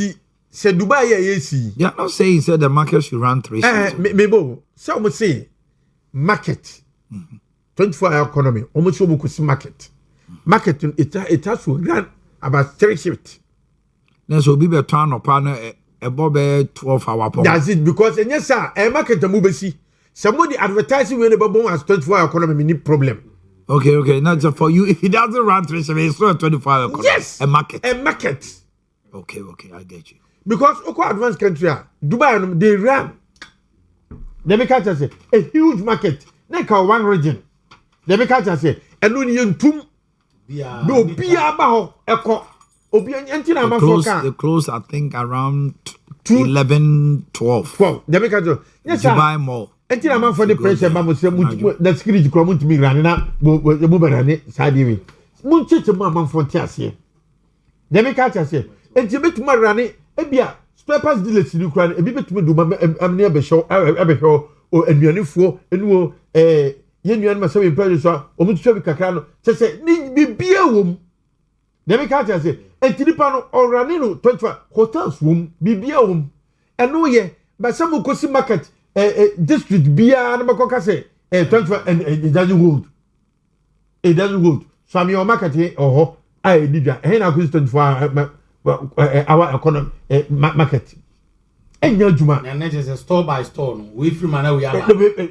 said Dubai, yes, they are not saying said the market should run 3 shifts. Maybe some would say market 24 hour economy, almost so market. Market it has to run about 3 shifts. Then so be a turn or partner above 12 hour. That's it because and yes, sir, a market the movie. Somebody advertising when the bubble has 24 hour economy need problem. Okay. Not just for you. If it doesn't run 3 shifts, it's still a 24 hour economy. Yes, a market. Okay, I get you. Because Oko advanced country, Dubai, they run. They make us say a huge market. They call one region. They make us say and only in tum. No, be about Eko. They close, I think, around 11, 12. Well, they make us yes, Dubai Mall. Until I'm for the pressure, Mamma said, the security come to me running up, the Mubarani, Sadi. Munchit, Mamma for Chassia. They make us say, and you bet my running, Ebia, spare parts dealers in Ukraine, a bit to do I'm near the show, Abbey or a new for, and will Yen myself in Paris or Muchavi Cacano, say, need be a womb. They make us say, and Tilipano or Ranino, 25 hotels womb, be a womb. And no, yeah, but some will see market. District Bia and Makokase, 25 and it doesn't hold. So I'm your market or I did that. And I could for our economy market. And your Juma. And that is a store by store. We free man we are.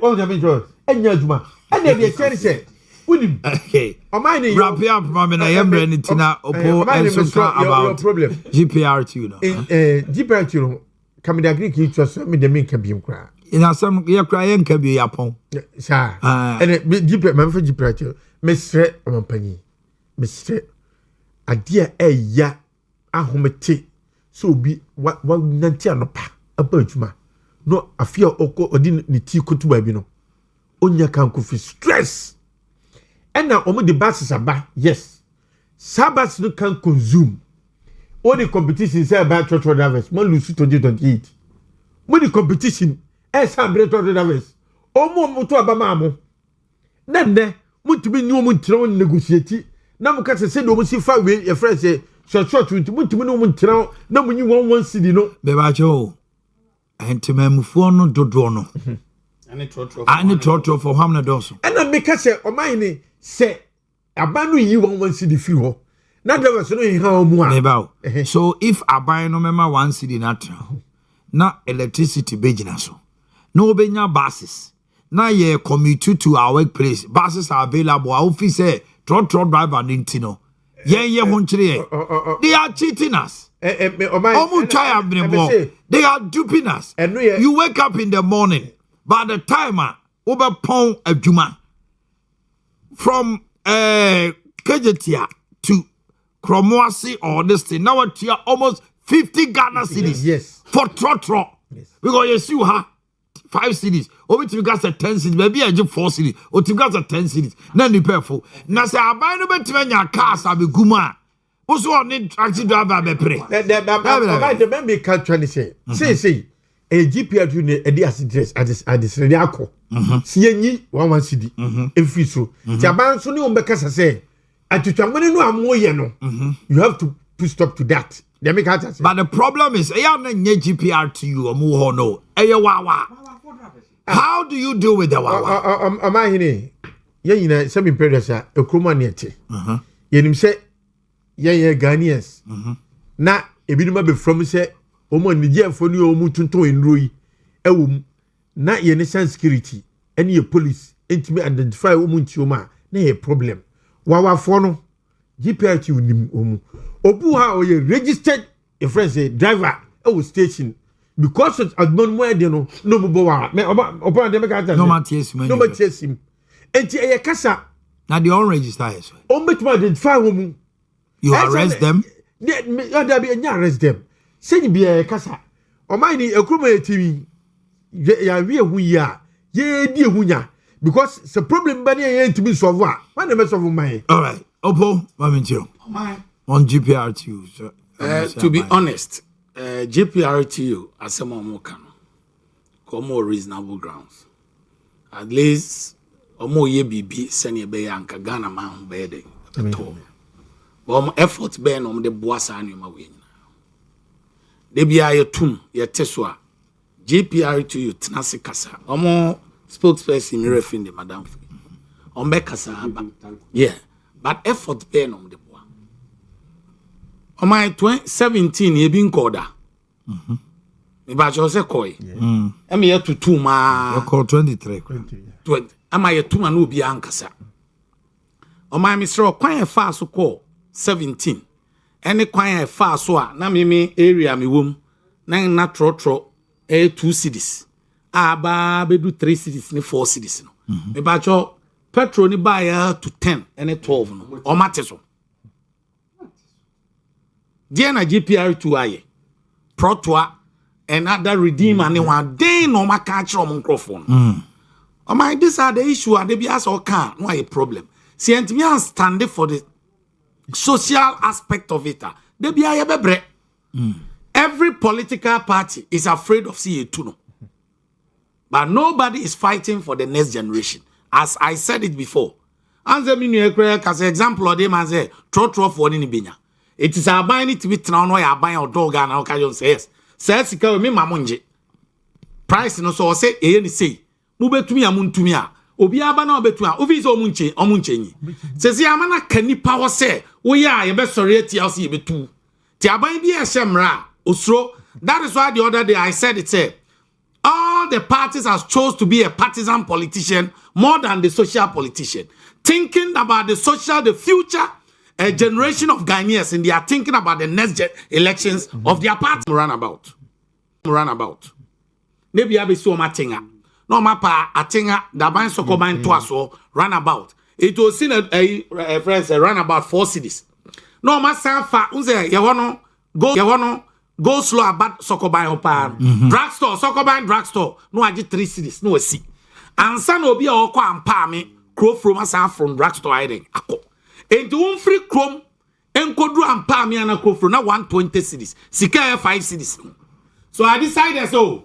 All the interest. And your Juma. And then the charity said, okay. Wrap up, Mamma. I am ready to now about problem. GPR2, you know. GPR2, come to agree to trust me the main can be cry. In some year crying can be upon. Sir, and GPR, man for GPR2, Mr. Company, Mr. A dear ya, a homete, so be what one nantianopa, a birchma. No, I fear oko or didn't need tea to webino. Onya can coffee stress. And now, the buses are back. Yes. Sabbaths no can consume. All the competition say about trotro drivers. More lose 2028. When the competition, as some trotro drivers. Oh, more moto abamamo. Then, Muntibi no Muntron negotiate. Now, because I said, almost if I will, a friend say, short to Muntibi no Muntron, no when you want one city, no. Bebajo. And to Memufono Dodrono. And a trotro for Hamna Dawson. And I make us say, Omanhene say, Abanu you want one city fuel. Not there was no how more. So if I buy no member one city natural, not electricity bejinaso. No benya buses. Now ye commute to our workplace. Buses are available. Our office say trotro driver nintino. Ye honchre. They are cheating us. They are duping us. You wake up in the morning. By the time over pound a juma from Kejetia to Kromwasi or this thing now at almost 50 Ghana cities. Yes. For trotro. Yes. Because you see her 5 cities. Over to gas at 10 cities. Maybe I just 4 cities. Or to gas at 10 cities. Then you pay for. Now say I buy no better when your cars are be guma. Also on need taxi driver be pray. The man be can't try to say. Say. A GPR to the address at this radiaco. See, one CD. If you so, Jaban Sony on Becassa say, and to Chamani no more yano. You have to put stop to that. They make answers. But the problem is, I am not GPR to you or more no. How do you deal with the wawa? Omanhene, you know, some imperials are a Kumanete. Yenim say, ye Ghanaians. Na, a bit be from say. Omo Nigeria for new omu tunto enroi ewom na ye national security any ye police entime identify omu ntioma na ye problem wawa for no GPRT unim omu obu ha o ye registered a friend say driver e station because of admon mo ade no bo wa me opa de me ka no maties him enti e kasa na the unregistered is o betuma identify omu you arrest them there be arrest them. Say be a kasa. Omanhene ekroma etimi. Ya wie hu ya. Ye di ehunya because the problem ba na ye ntimi solve a. When dem solve my. All right. Opo, Mamintio. On GPR2. To be honest, GPR2 asema mo kan. Come reasonable grounds. At least omo ye bibi sene be ya anka Ghana man be de. But effort be no de boasa anuma we. Debia yetum yeteswa GPR2 tenase kasa omo spokesperson me refin de madam ombe kasa aba yeah but effort be no de boa on my 2017 ye bi nkoda me ba jo se koi am ye tutu ma you call 23 20 am I yetum na obi ankasa on my Mr. Kwan fa so call 17 any kwan fa so a na me area me wom na trotro 2 cities aba bedu 3 cities ni 4 cities no me ba cho petrol ni buy to 10 and 12 no o mate so dia na GPR2 aye protoa and other redeemer ni one day no maka kire om microphone o my this are the issue ade bi as o kan no a problem see entimi stand for the social aspect of it. They be bebre. Every political party is afraid of CA2. But nobody is fighting for the next generation. As I said it before. Answer me as an example of them and say, trotro for any binya. It is a buying to be town where I buy a dog and I'll carry on says. Says me mamunje. Price no so say any say. Move to me amun to me. obi aba na obetu a ofi so omunche sesi amana kanipa ho se wo ya ye be sori atia so ye betu ti aban bi e hemra osro. That is why the other day I said it said all the parties has chose to be a partisan politician more than the social politician, thinking about the future generation of Ghanaians, and they are thinking about the next elections of their party. Runabout. Maybe I be so matinga. No mapa atinga da ban soko ban to aso runabout. It was seen a friends runabout 4 cities. No ma sanfa unze ye go slow about soko ban hopa. Drugstore soko ban drugstore no agi 3 cities no see. Ansa no obi a okọ ampa me crow from asan from drugstore hiding akọ. Enti won free chrome enkodu ampa me ana crow from na 120 cities. Sika 5 cities. So I decided so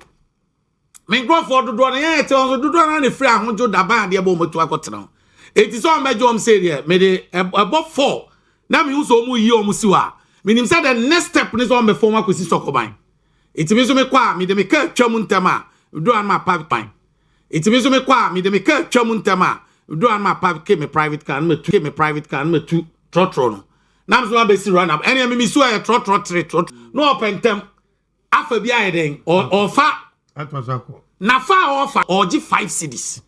me go for do na ye te on do na ne free ahonjo daban de bo motu akotena. Enti so mejo am say there me de above 4 na me uso mu yi omu siwa. Meaning say the next step is on before my kwesi sokoban. It means me kwa me de me ka twam ntama do an ma pipeline. It means me kwa me de me ka twam ntama do an ma pipe me private car me tu trotro no. Na so be si run up. Any me so e trotro no open tem afa bi ayeden or fa atwasako. Na fa offer or gi 5 cities.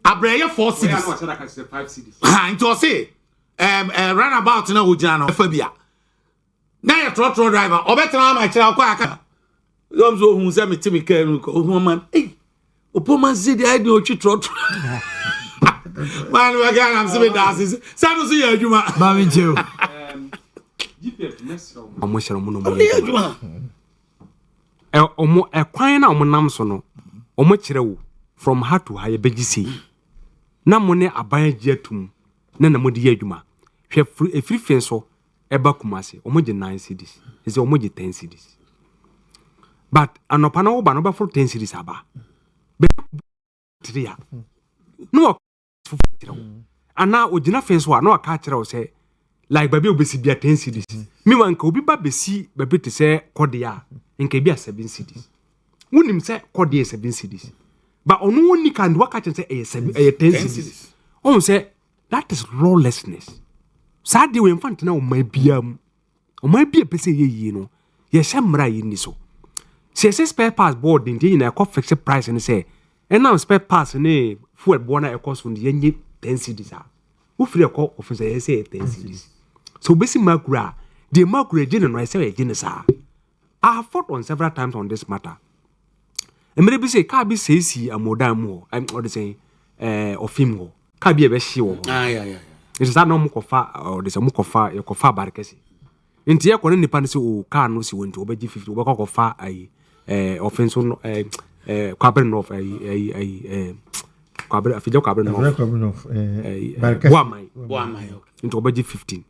Abreye 4 cities. Ha into say run about na ojina no afa bia. Na ya trotro driver obetra ma kira kwa aka yomzo hu se metimi kan ko hu man opoma zidi ai de ochi trotro man we ga am se be dances sanu so ya adwuma ba mi nche GPF nesro omo hyero mo no mo adwuma omo ekwan na omo nam so no omo kire wo from heart to high beji sei na mo ne aban agi atum na mo de adwuma hwe efiri fen so eba kumase omoje 9 cities is omoje 10 cities but anopa na wo ba no ba for 10 cities aba be tria no ana ogina fenso a no aka kire wo say like baby obesi bia 10 cities me wan ka obi ba besi baby te say kode a nka bia 7 cities wonim say kode 7 cities but onu woni kan waka kire say 10 cities on say that is lawlessness. Sadi we infant na o mabia pese ye no ye shamra yi ni so se spare pass board ndi na e fixed price and say and now spare pass ne fuel bona e cost on ye 10 cedis a wo free e ko office ye say 10 cedis so besi makura the makura gene no I say e gene sa I have fought on several times on this matter emre bi say ka bi say si amodan mu or the say ofim ho ka bi e be hye wo yeah. It is no mukofa or the mukofa yokofa barkesi. Inti ya kwa nipa nsi o car no si wonto obeji 50 obeka kofa offense no kwabre no kwabre afija kwabre no barkesi boamai into obeji 15.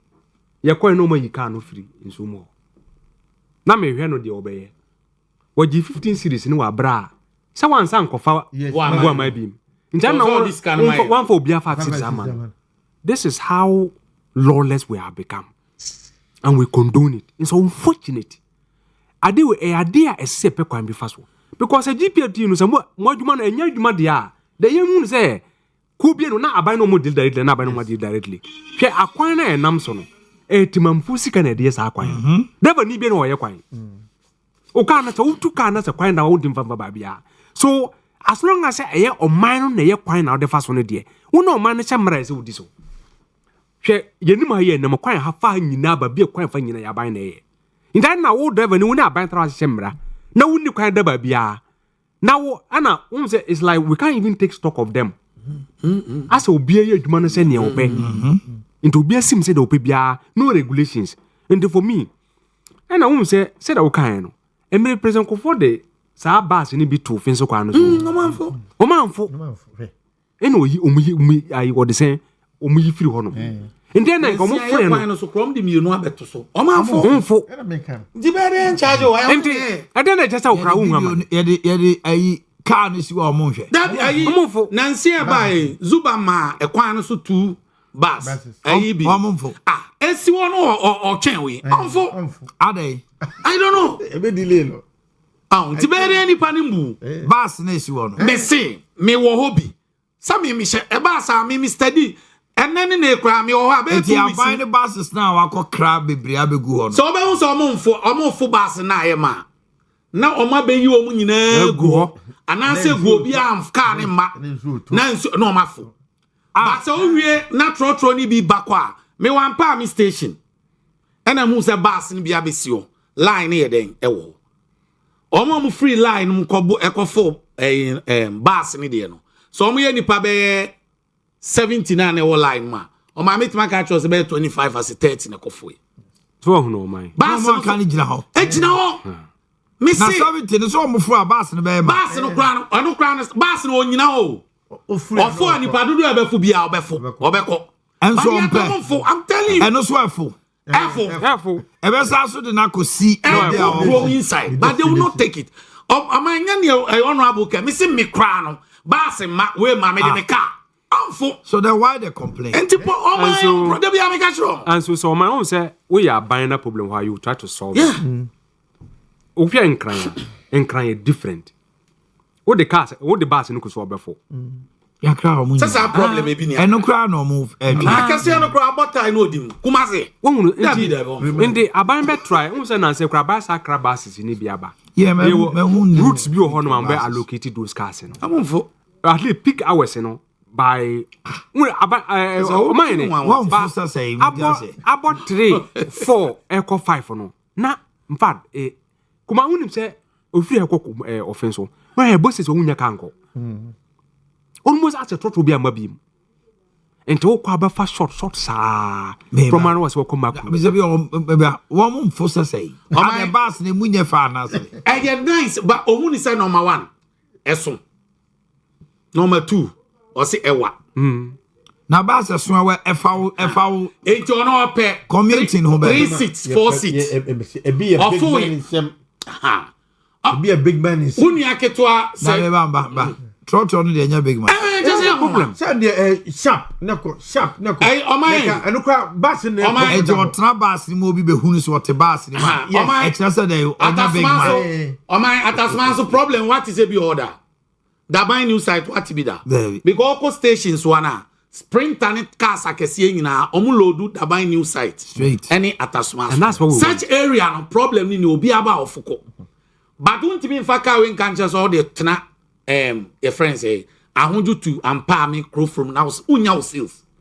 Ya kwa no mayi car no free nso mo. Na me hwe no de obeye. Waji 15 series ni wa bra. Sa wansa nkofa boamai bi. Nja na one for obia 5 6 amana. This is how lawless we have become. And we condone it. It's unfortunate. Ade a sepe kwa mbi faso. Because a GPT no say mo adwuma na enya adwuma dia. The yemu say ku bie no na aban no mo deal directly na aban no mo deal directly. Hwe akwan na enam so no. Timamfu sika na de sa akwan. Deba ni bie no ye kwan. O ka na so utu ka na se kwan na wo dimfa ba bia. So as long as eye oman no na ye kwan na wo de faso no de. Wo no oman no chamra se wudi so. Hwe yenim ha ye nam kwan ha fa nyina ba bia kwan fa nyina ya ban na ye. Ndan na wo driver ni wo na aban tra hemra na wo ni kwan da ba bia na wo ana wo say it's like we can't even take stock of them. As obia ye adwuma no se ne wo pe into obia sim say de wo pe bia no regulations and for me ana wo say da wo kan no emre president ko for the sa bus ni bi to fin so kwa no so o manfo eno yi omuyi ayi wo de say omuyi firi ho no ndi na ko mo frɛ no no so krom de mienu abeto so o manfo era meka di bere en charge o ayi ndi ade na jesa okra wo hama ye ayi car no si wa mo hwɛ that ayi nansi e bai zuba ma ekwan no so 2 bus ayi bi esi wo no o twen we onfo ade I don't know e be delay no di bere ni panimbu bus na si wo no me say me wo hobi Sami mi she e ba sa mi study enene na ekra mi o ha be 2 weeks. Enti aban ne buses na wakọ crab bebre abegu ho no. So be so omfo bus na ye ma. Na oma be yi omu nyina gu ho. Ana se gu obi am car ne ma. Na nso no mafo. But so wie na trotro ni bi bakwa. Me wan pa mi station. Ena mu se bus ni bi abesi o. Line ye den e wo. Omo mu free line mu kobo ekofo bus ni de no. So omo ye nipa be 79 e wo line ma. Omo ametima ka cho se be 25 as 30 na kofo e. So hu no man. Bus no kan gina ho. E gina ho. Me Na say 70 so omo fu a bus no be ma. bus no kra no bus no onyina ho. Ofo anipa dudu e be fu bia obeko. Enso ompe. I'm telling you. Eno so afo. Careful. Ebe sa so de na ko si Go inside, but they will not take it. Amanya ne honorable ke me say me kra no bus ma we ma me de me car. So then why they complain? And tipo they be ameka show. And so my own say we are buying a problem where you try to solve it. If you are crying different. What the cars, what the bus no ko so before. Ya kra omu. That's a problem maybe ni. Eno kra no move. Akase no kra abota no dim. Kumase. Wonu enti aban be try. Won say na say kra bus akra buses ni bia ba. Yeah, me routes bi o ho no man be allocated those cars no. Amonfo. At least peak hours no by Omanhene one foster say about 3 4 echo 5 no. Na in fact kuma unim say ofiri echo offense so. Why bosses o wunya kanko. Almost at a total be a mabim. And to kwa fa short sa from man was welcome back. One foster say. I'm a boss ne munye fa na say. Eh nice but ohun say number 1. Eso. Number 2 or say ewa. Na boss so we efa enti ono ope commuting ho be 3 seats 4 seats. E be a big man in some. Be a big man in some. Uni aketwa say ba. Trotro no dey big man. Just a problem. Send the sharp nako. Hey, Omanhene. Anu kwa bus ne. E jo tra bus ni mo bi be hunu so te bus ni ma. E tell say dey onya big man. Omanhene atasman problem what is a be order. Da buy new site what be that? Because all stations wana sprint and cars akese nyina omu loadu da buy new site. Straight. Any atasman. And that's what we such want. Area no problem ni obi aba ofoko. But don't be in fact when can just all the tena your friends say ahunju to ampa me crow from now unya sales